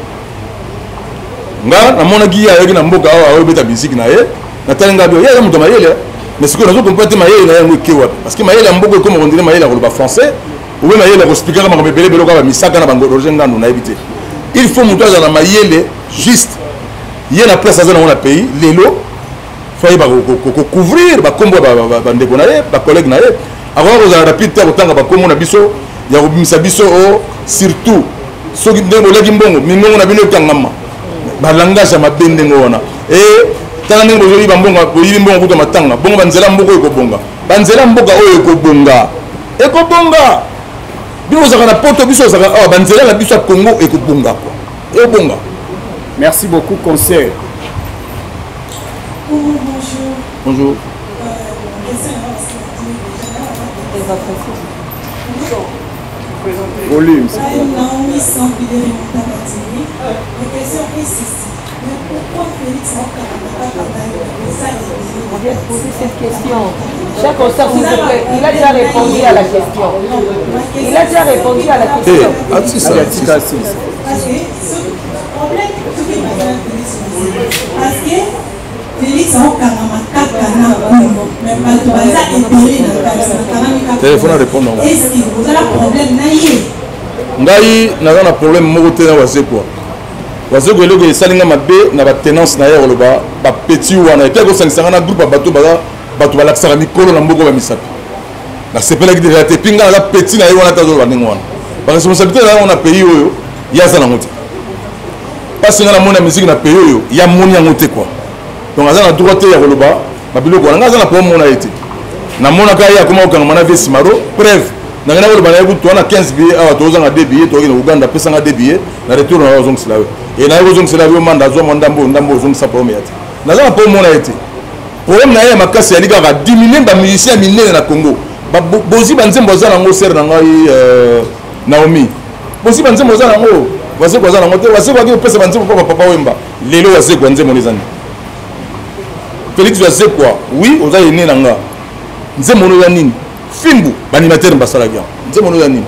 Nga na mona ki ya na mboka awa beta musique na ye na talenga bio ya muto mayele mais ce que nous comprenons mayele na yango kewa parce que mayele mboko comme on dirait mayele ko ba français ou même mayele ko expliquer comment bebele belo ka ba misaka na bango rojenga ndo na ebité. Il faut muto za na mayele juste il y a la place dans le pays lelo faut ba couvrir ba kombo ba ndeko na ye ba collègue na ye avant que za rapide ta kotanga ba kombo na biso ya ko bimisa biso surtout soki ndemo leki mbongo mingongo na bino kangama ba langage ya mabende ngona tala ndenge bozoli ba mbongo boyibi mbongo kuto matanga bongo banzela mboko ekobonga banzela mboka oyo ekobonga bino zaka na poto biso zaka banzela na biso ya Congo ekobonga quoi ekobonga. Merci beaucoup, conseil. Bonjour. Volume. Naomi sans filer la question est ceci. Mais pourquoi Félix on vient de poser cette question. Chaque concert, s'il vous plaît, il a déjà répondu à la question. Il a déjà répondu à la question. Parce que Félix a téléphone à répondre. Est-ce que vous avez un problème? Ngai na problème moko te na wazekwa. Wazekwa eloko esalinga mabe na ba tenance na yero ba petit wana pe ko sangsanga na groupe bato bato balakisaka mikolo na mboko ba misapi. Na sepela ki de te pinga na petit na yona ta zo ba ndingwana. Ba responsabilité na na pays oyo ya za na ngote. Parce que na mona musique na pays oyo ya moni ya ngote quoi. Donc aza na droit te ya koloba ba biloko wana aza na po mona été. Na mona ka ya koma okanga mana vesi maro preuve. Na ngana koloba na yebu to na 15 billets awa to zanga 2 billets to na Uganda pesa nga 2 billets na retour na ozong sila we. Et na ozong sila we manda zo ndambo ozong sa po meati. Na za na po mona été. Problème na ya makasi ya liga ka diminuer ba musicien minene na Congo. Ba bozi banzembo za na ngo ser na ngai Naomi. Bozi banzembo za na ngo wase kwa za na ngote wase kwa ki pesa banzembo kwa papa wemba. Lelo wase kwa nzembo lezani. Félix Wazekwa, oui, oza yene nanga. Nzemono ya nini? Fimbu, animateur mbasalaga. Nzemono ya nini?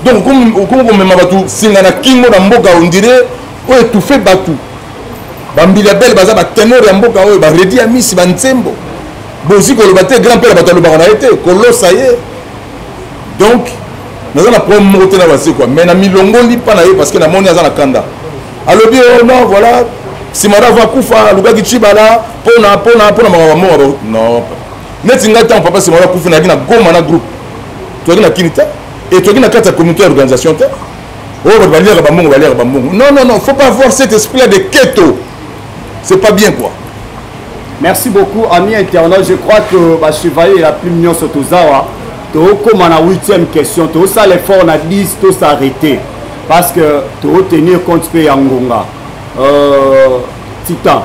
Donc comme même batu singana kingo na mboka on dirait o étouffé batu. Bambila belle baza ba ténor ya mboka o ba redi ya misi ba nzembo. Bozi ko le baté grand-père batu lo ba na été, kolo ça y est. Donc nous avons problème moté na Wazekwa, mais na milongo li pa na ye parce que na moni aza na kanda. Alobi non voilà si mara va kufa lugaki chibala pona mama non neti ngata papa si mara kufa na kina goma na groupe to kina kinita et to kina kata communauté organisation te oh baliera ba mbongo non faut pas avoir cet esprit là de keto, c'est pas bien quoi. Merci beaucoup amis internautes, je crois que ba chevalier la plus mignon sotozawa to comme na 8e question to ça l'effort na 10 to s'arrêter parce que to tenir compte pe ya ngonga. Titan.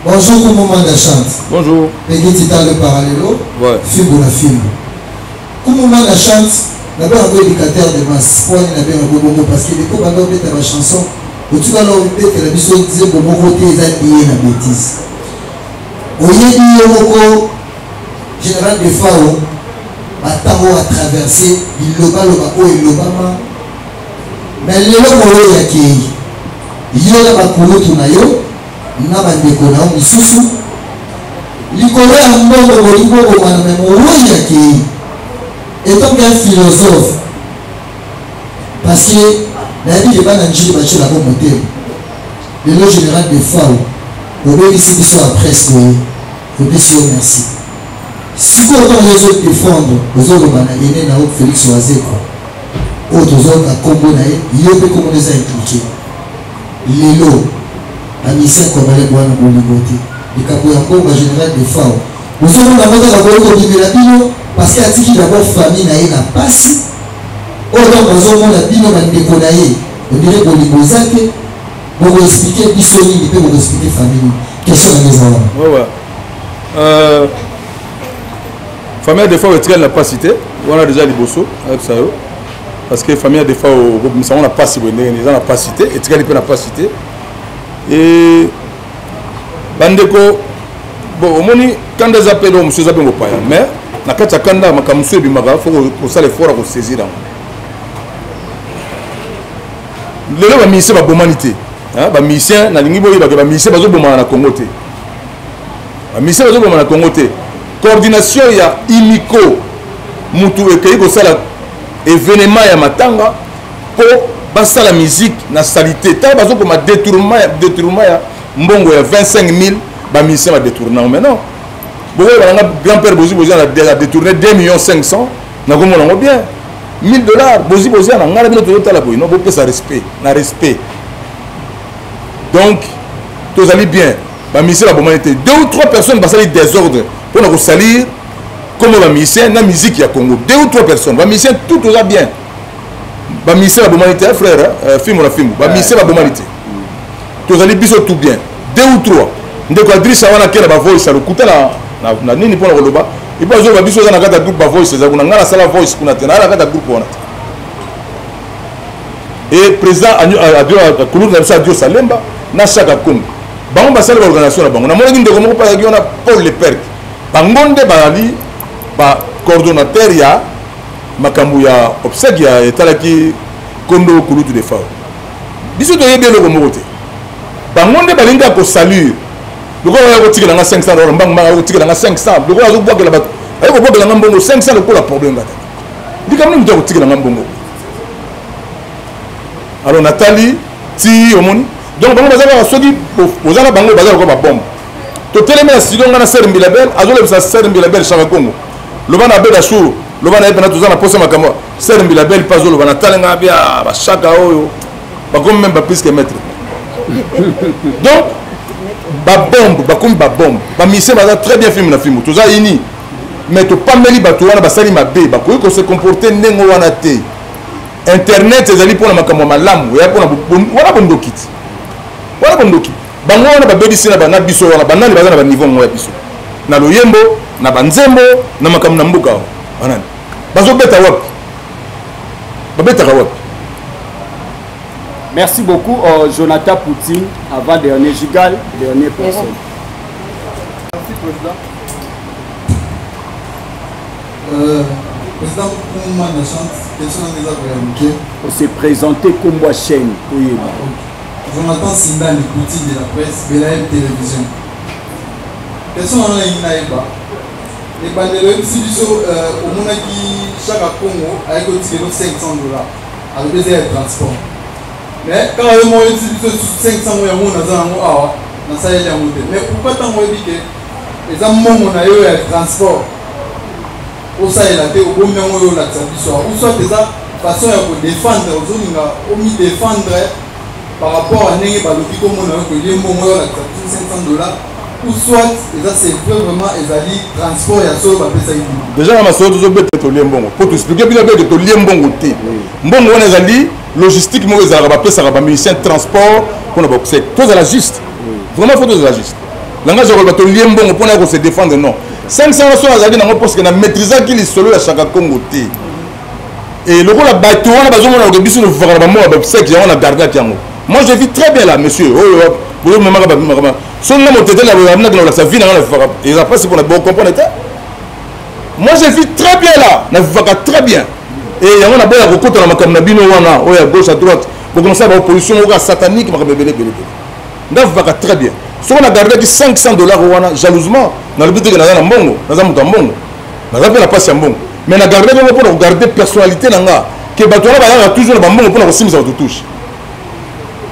Bonjour, comment Manda chante? Bonjour. Peggy Titan le parallèlo. Ouais. Film la film. Comment Manda chante? D'abord un éducateur de masse. Pour aller bien un bon parce que les copains d'or mettent ma chanson. Au tout cas, on peut que la mission disait bon côté les alliés la bêtise. Oyedi Yomoko, général de Fao, Atamo a traversé, il loba et l'Obama. Mais les gens qui y a la bakulutu na yo na bandeko na misusu likolo ya mbongo bolingo komana me moroyi yaki étant qu'un philosophe parce que nayebi ke bana njili batiola ko motema le nom général de FAO, au ici qui soit presque, vous dites merci. Si vous avez défendre aux autres banaliers, na Félix Oazeko, autres autres à Combo naïe, il y a des communes impliquées. Lélo, la mission comme elle est bonne pour l'Ivoté, le Capoyango, le général de FAO. Nous sommes dans la voie de la Bino, parce qu'il y a dit d'abord famille naïe la passe. Autant que nous avons la Bino, on dirait qu'on l'Ibozake, on va expliquer Bissoni, on va expliquer famille. Question de mes enfants. Ouais. Famille des fois, on n'a pas cité. On a déjà les bossos avec ça. Parce que famille des fois, on n'a pas cité. On n'a pas cité. Et tu n'a pas cité. Et Bandeko, bon, au moins, quand des appels, on se appelle au paya. Mais, na kata kanda, ma kamusu et bimaga, faut que ça les fora qu'on saisit. Le là, le ministère va bomanité. Le ministère, na lingi boyi, le ministère va bomana na Congo te. Le ministère va bomana na Congo te. Coordination, il y a Imiko, Moutou et Keiko, ça événement ya matanga pour passer la musique na salité. Tant bazo comme détournement ya mbongo ya 25 000, ba ministère va détourner maintenant. Bon, grand-père Bozi a détourné 2 500 000, na comme on bien. $1000, Bozi a ngala bino to la boy, non pour ça respect, na respect. Donc tous allez bien. Ba ministère la bonité 2 ou 3 personnes passent les désordres pour nous salir comme la musicien na musique ya Congo. 2 ou 3 personnes, ba musicien tout va bien. Ba ministère la bonité frère, film la film. Ba ministère la bonité. Tous allez biso tout bien. 2 ou 3. Ndeko Adrissa wana kela ba voice a lokuta na nini pour le loba. Il peut jouer ba biso na kata groupe ba voice za kuna ngala sala voice kuna tena na kata groupe wana. Et président a Koulour na Dio Salemba na Chaka Kongo. Bango basala organisation na bango. Na mona ndeko moko pa na Paul Leperc. Bangonde bali ba coordonnateur ya makambu ya obsèque ya etalaki Kondo Kouloutu de Fao. Biso to yebe loko moko te. Bangonde balinga ko saluer. Loko ya ko tikela nga $500 mbanga ko tikela nga 500. Loko ya ko bokela bato. Ayo ko bokela nga mbongo 500 loko la problème bata. Ndika mni mto ko tikela nga mbongo. Alors Nathalie ti omoni. Donc bango bazala soki bozala bango bazala ko ba bombe. To teleme na studio ngana ser Mbilabel azole bisa ser Mbilabel Chaka Kongo. Lobana beda shuru. Lobana epena tozana posa makamo. Ser Mbilabel pazolo bana talenga bia ba Chaka oyo. Ba comme même pas plus que maître. Donc ba bombe ba comme ba bombe. Ba mission baza très bien film na film. Toza ini. Mais to pas meli ba to wana ba sali mabe ba ko se comporter nengo wana te. Internet ezali pona makamo malamu ya pona wana bondokiti. Wana bondokiti. Bango wana babebisi na bana biso wana banani baza na ba niveau ngo ya biso. Na loyembo, na banzembo, na makamu na mbuka banani. Bazo beta wapi? Babeta wapi? Merci beaucoup Jonathan Poutine, avant dernier Gigal, dernière personne. Merci président. Président Koumou Nachante, question des affaires. On s'est présenté comme moi chaîne. Jonathan Sindani, Poutine de la presse, BLM Télévision. Question en ligne naïba. Les banderoles, si nous sommes au monde qui chaque Congo avec un ticket de $500 avec des aides de transport. Mais quand on a utilisé 500 €, on a ça y est monté. Mais pourquoi tant on dit que les amants on a eu un transport au ça il a été au bon moment où la tradition ou soit déjà façon à défendre aux zones on mis défendre par rapport à n'ayez pas l'outil comme on a que les moments où la tradition $500 ou soit c'est vraiment les transport et à ça va ça déjà ma soeur toujours bête to liembongo pour t'expliquer bien que to liembongo té mbongo on a dit logistique moi ça va passer ça va ministère transport pour nous c'est tout la juste vraiment faut tout la juste langage va to liembongo pour nous se défendre non 500 personnes azali na parce que na maîtriser qui les solo à Chaka Kongo té et le la bateau on a besoin de biso no vara ba mo ba c'est que on a gardé à moi je vis très bien là monsieur oh vous me marquez pas son nom était là dans sa vie dans la vara et ça passe pour la bon comprendre moi je vis très bien là na vara très bien et on a besoin de côté dans makam na bino wana o ya gauche à droite pour commencer à opposition au satanique makam belé na vara très bien si on a gardé $500 wana jalousement dans le but que na mbongo na muta mbongo na la passe ya mbongo mais na gardé pour garder personnalité nanga que bato na ba toujours na mbongo pour na simisa to touche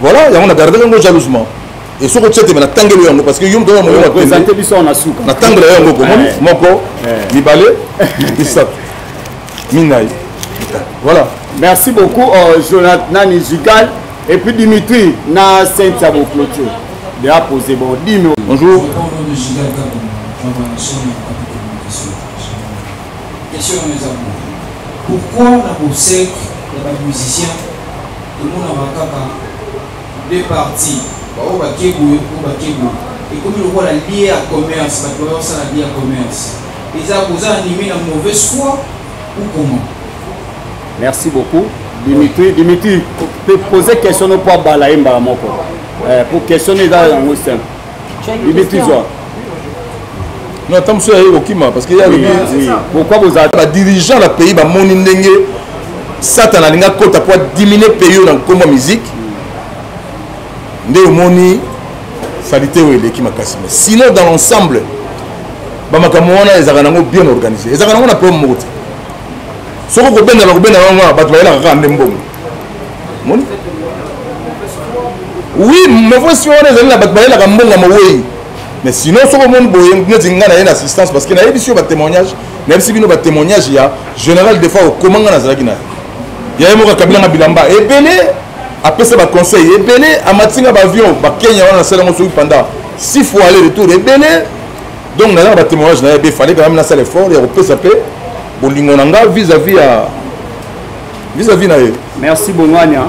Voilà, on a gardé jalousement. Et ce que tu sais, parce que parce que yo doit me présenter biso na souka. Na tangle yo ngoko moko mibale isat. Minai. Voilà. Merci beaucoup Jonathan Nijigal et puis Dimitri na Saint-Thiabo clôture. De a poser bon dis-nous. Bonjour. Question mes amis. Pourquoi la musique les musiciens tout le monde a deux parties ou et comme le voit lié à commerce, ça lié à commerce. Ils ont animé la mauvaise foi ou comment? Merci beaucoup. Dimitri, Dimitri, tu peux poser question pour Balaï Mbaramoko. Pour questionner dans le simple. Dimitri Zoa. Non, attends, monsieur Okima, parce qu'il y a le pourquoi vous avez des dirigeants du pays, Satan a une côte pour diminuer le pays dans la musique. Ndéomoni, salité ou l'équipe Makasime. Sinon, dans l'ensemble, Bamakamouana, ils ont bien organisé. Ils ont un peu de mots. Ce qu'on peut bien dans le gouvernement, oui, mais si on est là, mais sinon, ce qu'on peut dire, une assistance parce qu'il y a des témoignages, même si nous avons témoignage, il y a général des fois au comment on a Zagina. Il y a un mot qui a Bilamba et Belé. Après ça, conseil et Belé, à Matinga Bavion, Kenya, on a salle pendant 6 fois aller-retour et Belé. Donc, nous avons un témoignage, il fallait quand même lancer l'effort, il y a un peu s'appeler. Bolingonanga vis-à-vis nae. Merci Bonwania.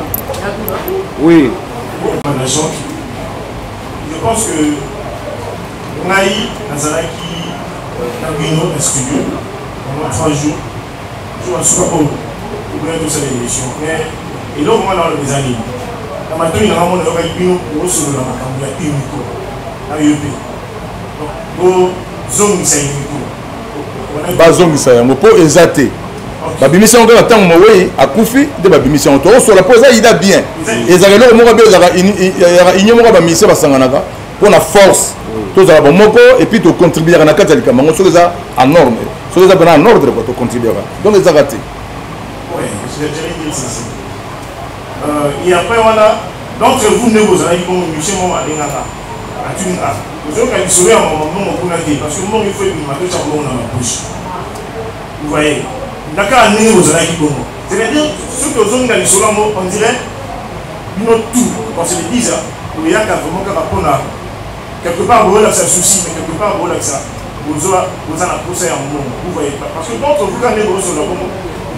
Oui. Je pense que Naï Nazaraki Nabino un studio pendant 3 jours. Je vois super pour tout ça l'émission. Et là, on a des années. La matin, il y a un moment où il y a un micro. Il y a un micro. Donc, zone c'est un micro. Bazongisa yango po ezate babimisa ngo na tango mowe akufi de babimisa ngo to so la posa ida bien ezakelo mo ba ezaka inyo mo ba misa basanganaka pour la force to za ba moko et puis to contribuer na kati likama ngo so za en norme so za bana en ordre pour to contribuer donc ezakati oui je dirais que c'est et après voilà donc vous ne vous avez comme monsieur mo alingaka atunga vous avez une sourire à mon moment parce que moi il faut une mato ça dans ma bouche. Vous voyez, d'accord, nous vous avez dit c'est-à-dire ceux qui ont dans le sourire on dirait nous tout quand c'est le 10 il y a vraiment quelque part vous avez ça souci mais quelque part vous avez ça vous en poussé en monde vous voyez parce que d'autres vous quand vous sur le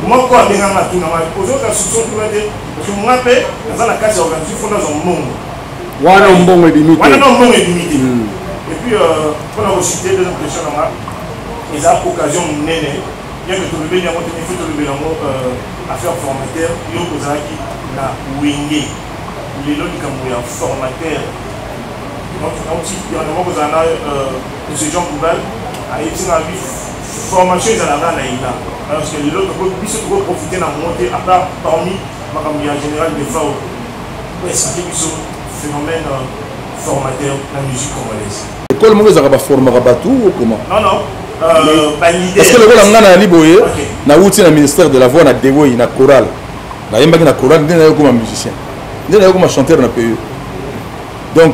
moi quoi bien à tout normal aux autres sous tout parce que moi paix dans la case organisée faut dans un monde wana mbongo limité et puis pour la citer deuxième question là ils ont occasion nene bien que tout le bien il faut tout le bien affaire formateur yo kozaki na wingé les lots du formateur donc aussi il y a un kozana monsieur Jean Boubal a été dans la formation ils en avaient là parce que les lots ils se trouvent profiter dans monter à part parmi ma campagne générale des fois pour expliquer ce phénomène formateur de la musique congolaise. L'école moko ezaka ba formera batu ou comment? Non. Parce que le rôle ngana liboye na outil na ministère de la voix na dewoyi na chorale. Na yembaki na chorale ndena yo comme musicien. Ndena yo comme chanteur na pays. Donc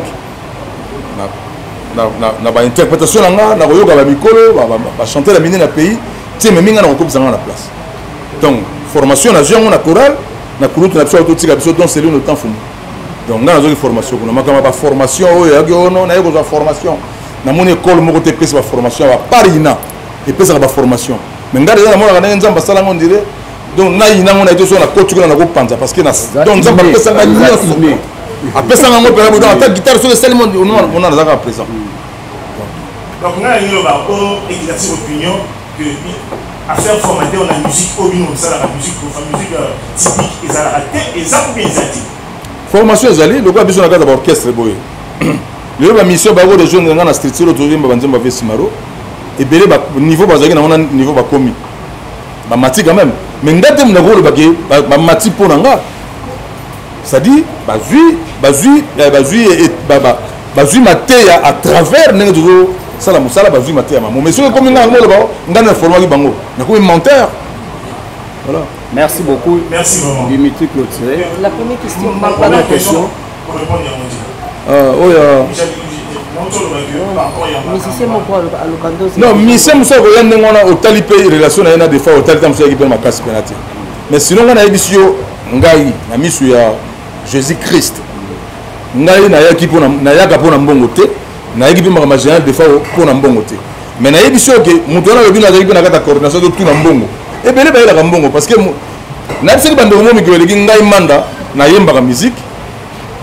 na ba interprétation nga na koyoka ba mikolo ba chanteur na mine na pays, tie me minga na kokobisa nga na place. Donc formation na jongo na chorale na kulutu na biso to tika biso donc c'est le temps fou. Donc on a une formation, on a une formation, on a une formation. On a une école, on a une formation, on a Parina, et puis on a une formation. Mais on a une formation, on dirait, donc on a une formation, on a une culture, on a une panza, parce que donc on a une formation. Après ça, on a une guitare sur le seul monde, on a un présent. Donc on a une opinion que affaire formateur, on a une musique obino, ça la musique typique, et ça la et ça pour bien zati. Formation ezali le quoi besoin na d'abord orchestre boy le ba mission ba go de jeunes na structure autour ba banzemba ve simaro et belé ba niveau bazaki na on niveau ba komi ba mati quand même mais ngate mna go le ba mati pour nga ça dit bazui matéya à travers nenga toujours ça la musala bazui matéya maman mais ce comme nga ngolo ba ngana former bango na ko menteur. Voilà. Merci beaucoup. Merci vraiment. Dimitri Clotilde. La première question. Ma première question, pour répondre à non, musicien Moussa Royan n'a au talipé relation à des fois au talipé qui peut ma casse pénalité. Mais sinon, on a émission Ngai, na misu ya Jésus-Christ. Ngai na yaki pour na yaka pour na mbongote, na yaki pour ma général des fois pour na mbongote. Mais na émission que mutona le bina na kata coordination de tout na mbongo. Et belé ba la mbongo parce que na seki bando mo mi que le ngai manda na yemba ka musique,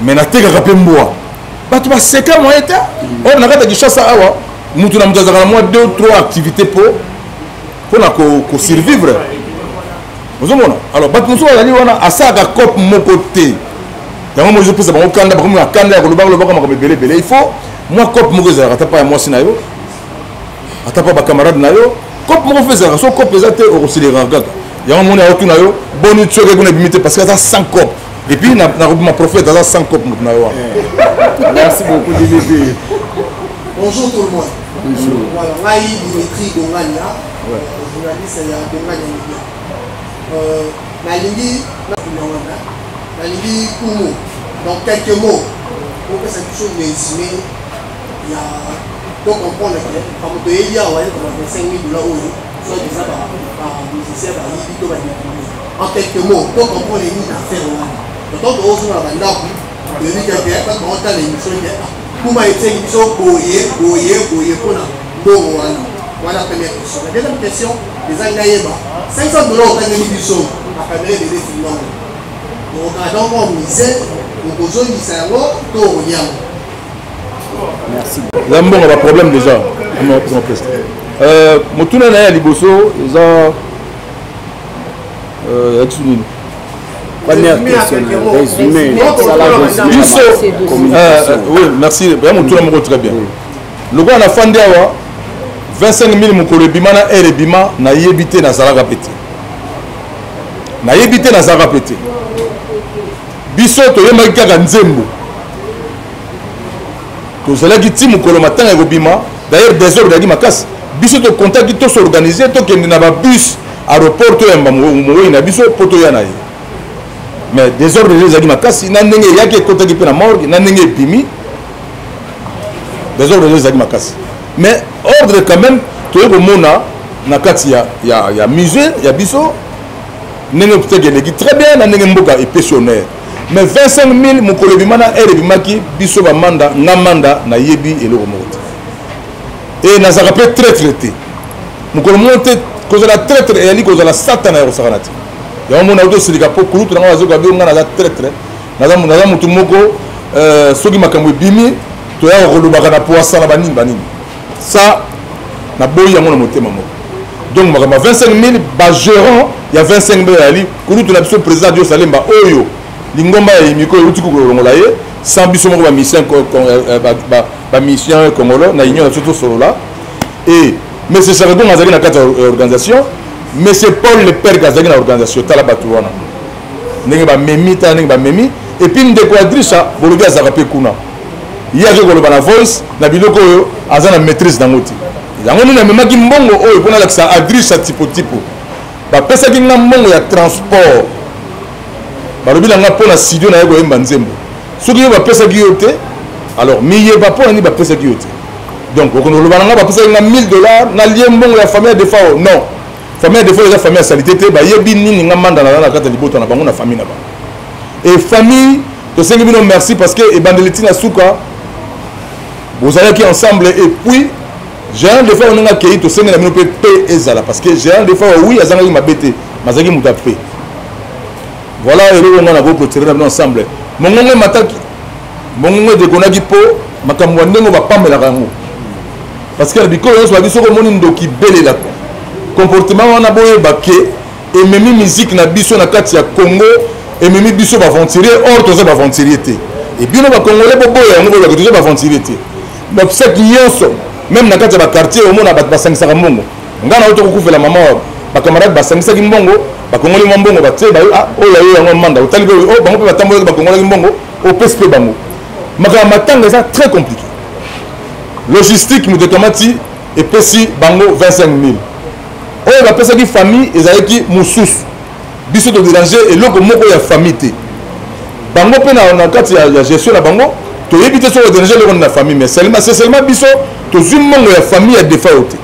mais na teka ka pemboa. Bato ba seka mo eta on na kata kishasa awa mutu na mutaza kana moi 2 ou 3 activités pour na ko survivre. Vous avez alors bato muso ali wana asaka cop mon côté. Yango mo je pense ba okanda ba ko na kanda ko lobaka lobaka ma belé belé il faut moi cop mo za kata pa moi sinayo atapa ba camarade na yo cop mo faisait so cop ezate au considérer gaga. Yango mo na otu na yo boni tsoke ko na bimité parce que ça 100 cop. Et puis, ma prophète a 100 copes. Merci beaucoup, DDP. Bonjour tout le monde. Bonjour. Voilà, moi, Dimitri Dongania, journaliste à Dongania. Nalingi, Kumu. Donc, quelques mots. Pour que cette chose résumée, il y a. Donc, on comprend que, comme tu es là, comme 25 000 $, soit déjà par musicien, par Yibito, en quelques mots, donc on comprend les lignes d'affaires. Donc, on a un endroit où il y a des émissions. Comment est-ce qu'ils sont boyés pour voilà la première question. La deuxième question, les Anglaïens, 500 $, on a gagné du son à travers les défis. Donc, on a misé, on a besoin de savoir, tout merci. Là, on a un problème déjà. Motuna na ya liboso, ils ont. Première question, résumé. Oui, merci. Très bien. Le gars a fondé 25 000 mukolo bimana et bima na yebité na zalaka pété. Na yebité na zalaka pété. Biso to yemaki kaka nzembo. To zalaki ti mukolo matanga ko bima. D'ailleurs des ordres dagi makasi. Biso to contact to s'organiser to kende na ba bus aéroport to yamba mo na biso poto ya na ye. Mais des ordres de Zagima Kassi, n'andenge yaki kota ki pe na morgue, n'andenge pimi. Des ordres de Zagima Kassi. Mais ordre quand même, tu es au Mona, nakati ya musée, ya biso, n'enge peut-être gelegi très bien, n'andenge mboka et pensionnaire. Mais 25 000 mukolo bimana ere bimaki biso ba manda, namanda na yebi et le remonte. Et na zakape très traité. Mukolo monte cause la traître et ali cause la satana ya sakanati. Il y a un monde qui a pour courir, il y a un monde qui a traître. Il y a un monde qui a ceux qui m'ont bimi, tu as un rôle de poisson à Banine. Ça, na boy ya mon moté maman. Donc, 25 000 gérants, il y a 25 000 ali. Courir, tu as besoin président Dieu Salemba Oyo. Lingomba et Miko et Utiku Rongolaye. Sans bisou mon mission congolais, na union surtout solo là. Et mais c'est ça répond à la carte organisation. Mais c'est Paul le père qui a une organisation, Talabatouana. N'est-ce Memi, Memi. Et puis, une déquadrice, Bologa Zarapé Kuna. Il y a la voice, Nabiloko, Azana maîtrise dans l'outil. Il y a un moment qui mbongo, oh, pour la ça adresse à typo. Bah, pesa qui n'a mbongo, il y a transport. Bah, le bilan n'a pas la sidio na yego mbanzembo. Ce qui va pesa qui yote, alors, mais il y a pas pour ni va pesa qui yote. Donc, on le balanga va pesa qui n'a $1000, n'a lié mbongo la famille de Fao. Non. Famille des fois les familles salité ba yebi nini ngamanda na la kata liboto na bango na famille na ba et famille to sengi bino merci parce que e bandeliti na suka vous allez qui ensemble et puis j'ai un des fois on a kei to sengi na bino pe ezala parce que j'ai un des fois oui azanga ma bête mazaki muta pe voilà et le on a go protéger na bino ensemble mongongo mataki mongongo de konaki po makambo ndengo ba pamela kango parce que biko yo so biso ko moni ndoki belela comportement on a boye baké et même musique na biso na kati ya Congo et même biso ba aventurier or to ba aventurier té et bien ba congolais bo boye ngo ba to ba aventurier té donc c'est yonso même na kati ya ba quartier au mona ba 500 mbongo ngana auto ko fela mama ba camarade ba 500 mbongo ba congolais mbongo ba té ba ah o la yo ngo manda utali o bango pe ba tambola ba congolais mbongo au PSP bango maka matanga ça très compliqué logistique mu de tomati et pesi bango 25 000. Oh, la personne qui famille, ils avaient qui moussous. Biso de déranger et l'autre mot il y a famille. bango pe na kati ya gestion na bango to yebite so déranger le na famille mais c'est seulement biso to zumongo ya famille ya defa ote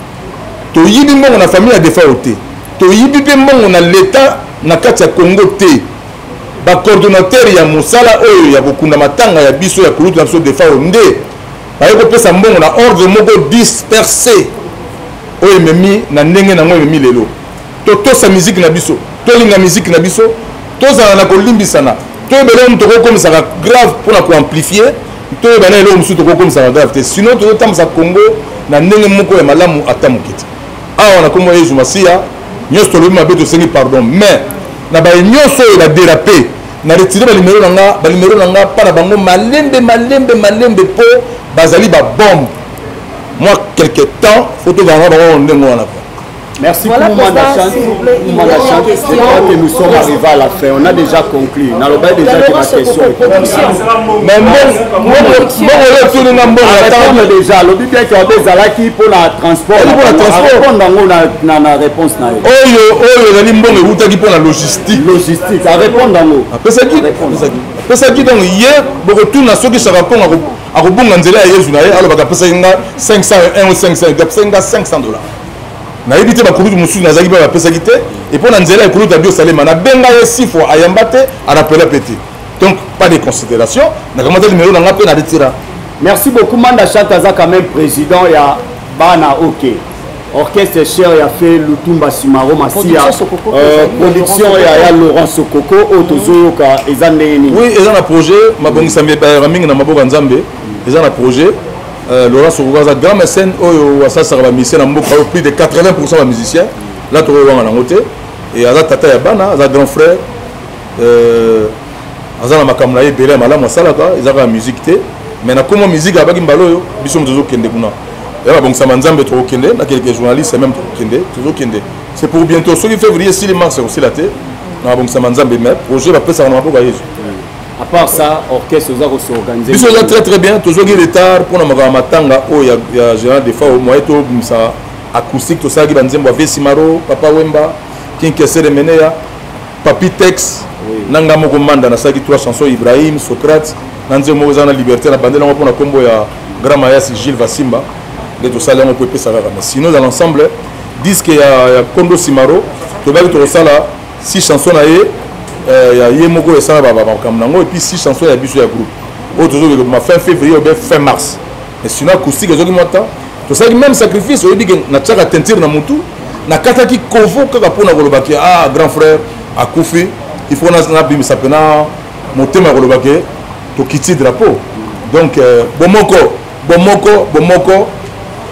to yibi mongo na famille ya defa ote to yibi pe mongo na l'état na kati ya Congo te ba coordonnateur ya musala oyo ya kokunda matanga ya biso ya kulutu na biso defa onde ba yeko pesa mbongo na ordre moko dispersé oyo memi na ndenge nango memi lelo to sa musique na biso to linga musique na biso to za na kolimbisana to bele mto ko comme ça grave pour la amplifier to bana elo msu to ko comme ça grave sinon to tamsa Congo na ndenge moko ya malamu atamukiti awa na komo yezu masia nyosto lo mabe to sengi pardon mais na ba nyoso la déraper na retirer ba numéro nanga para bango malembe po bazali ba bombe moi quelque temps photo va avoir ndenge wana. Merci voilà pour moi la chance. Je crois que nous sommes arrivés à la fin. On a déjà conclu. On a déjà que ma question est mais déjà le but est que des pour la transport. Pour la transport. On a réponse na. Oyo nali mbongo utaki pour la logistique. Logistique. À répondre dans pesa qui donc hier beaucoup tout na soki ça répond à robonga nzela ya yezu na ye alors baka pesa nga 501 ou 500 $500 na éviter ba kulutu musu na zaki ba pesa kité et pour na nzela kulutu bio salema na benga ye 6 fois ayambate à rappeler petit donc pas de considération na kamata numéro na ngape na retira. Merci beaucoup Manda Chantaza quand même président ya bana OK orchestre cher ya fait Lutumba Simaro Masia production ya Laurent Sokoko otozoyoka ezandeni. Oui ezana un projet mabongisa mbeba ramingi na maboka nzambe ezana un projet Laurent Sokoko a grand mécène oyo asasa ba musicien na mboka plus de 80% de musiciens là to wanga na ngote et aza tata ya bana aza grand frère aza na makamla ye bele malamu asalaka ezaka musique te mais na komo musique abaki mbaloyo biso mtozo kende kuna. Bon, ça m'a dit que quelques journalistes même c'est pour bientôt. Ce qui février, si les mars, c'est aussi la tête. Bon, ça m'a dit que projet va passer à part ça, orchestre aux organisé. Ils très très bien. Toujours il est tard pour nous matanga. Oh, il y a général des fois au moins tout ça acoustique tout ça qui va dire moi Vesimaro, Papa Wemba, King Kessé de Menea, Papi Tex, Nanga Mogomanda, na ça qui trois chansons Ibrahim, Socrate, Nanze Mozana Liberté, la bande là pour la combo ya Grand Mayas Gilles Vassimba. Tout ça là on peut ça mais sinon dans l'ensemble disque il y a Kondo Simaro to ba to ça là 6 chansons là il y a Yemoko et ça baba comme nango et puis 6 chansons il y a biso ya groupe autour ma fin février ou bien fin mars mais sinon acoustique ezoki mota to ça même sacrifice au dit que na tchaka teinture na mutu na kataki kovo kaka pona kolobaki ah grand frère akufi il faut na bim ça pena motema kolobaki to kiti drapeau donc bomoko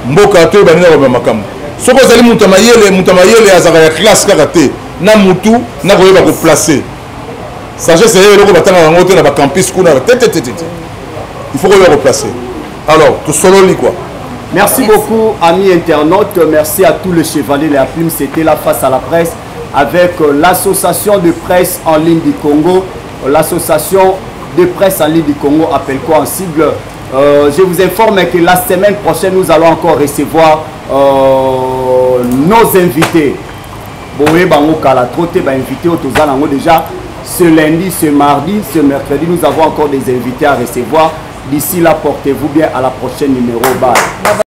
mboka to banina ba makambo soko zali mutamayele azaka ya classe kaka te na mutu na koyeba ko placer sagesse est le batanga ngote na ba campus kuna il faut koyeba ko placer alors tout solo li quoi. Merci beaucoup amis internautes, merci à tous les chevaliers de la plume. C'était la face à la presse avec l'association de presse en ligne du Congo, l'association de presse en ligne du Congo appelle quoi en sigle. Je vous informe que la semaine prochaine, nous allons encore recevoir nos invités. Déjà, ce lundi, ce mardi, ce mercredi, nous avons encore des invités à recevoir. D'ici là, portez-vous bien à la prochaine numéro. Bye.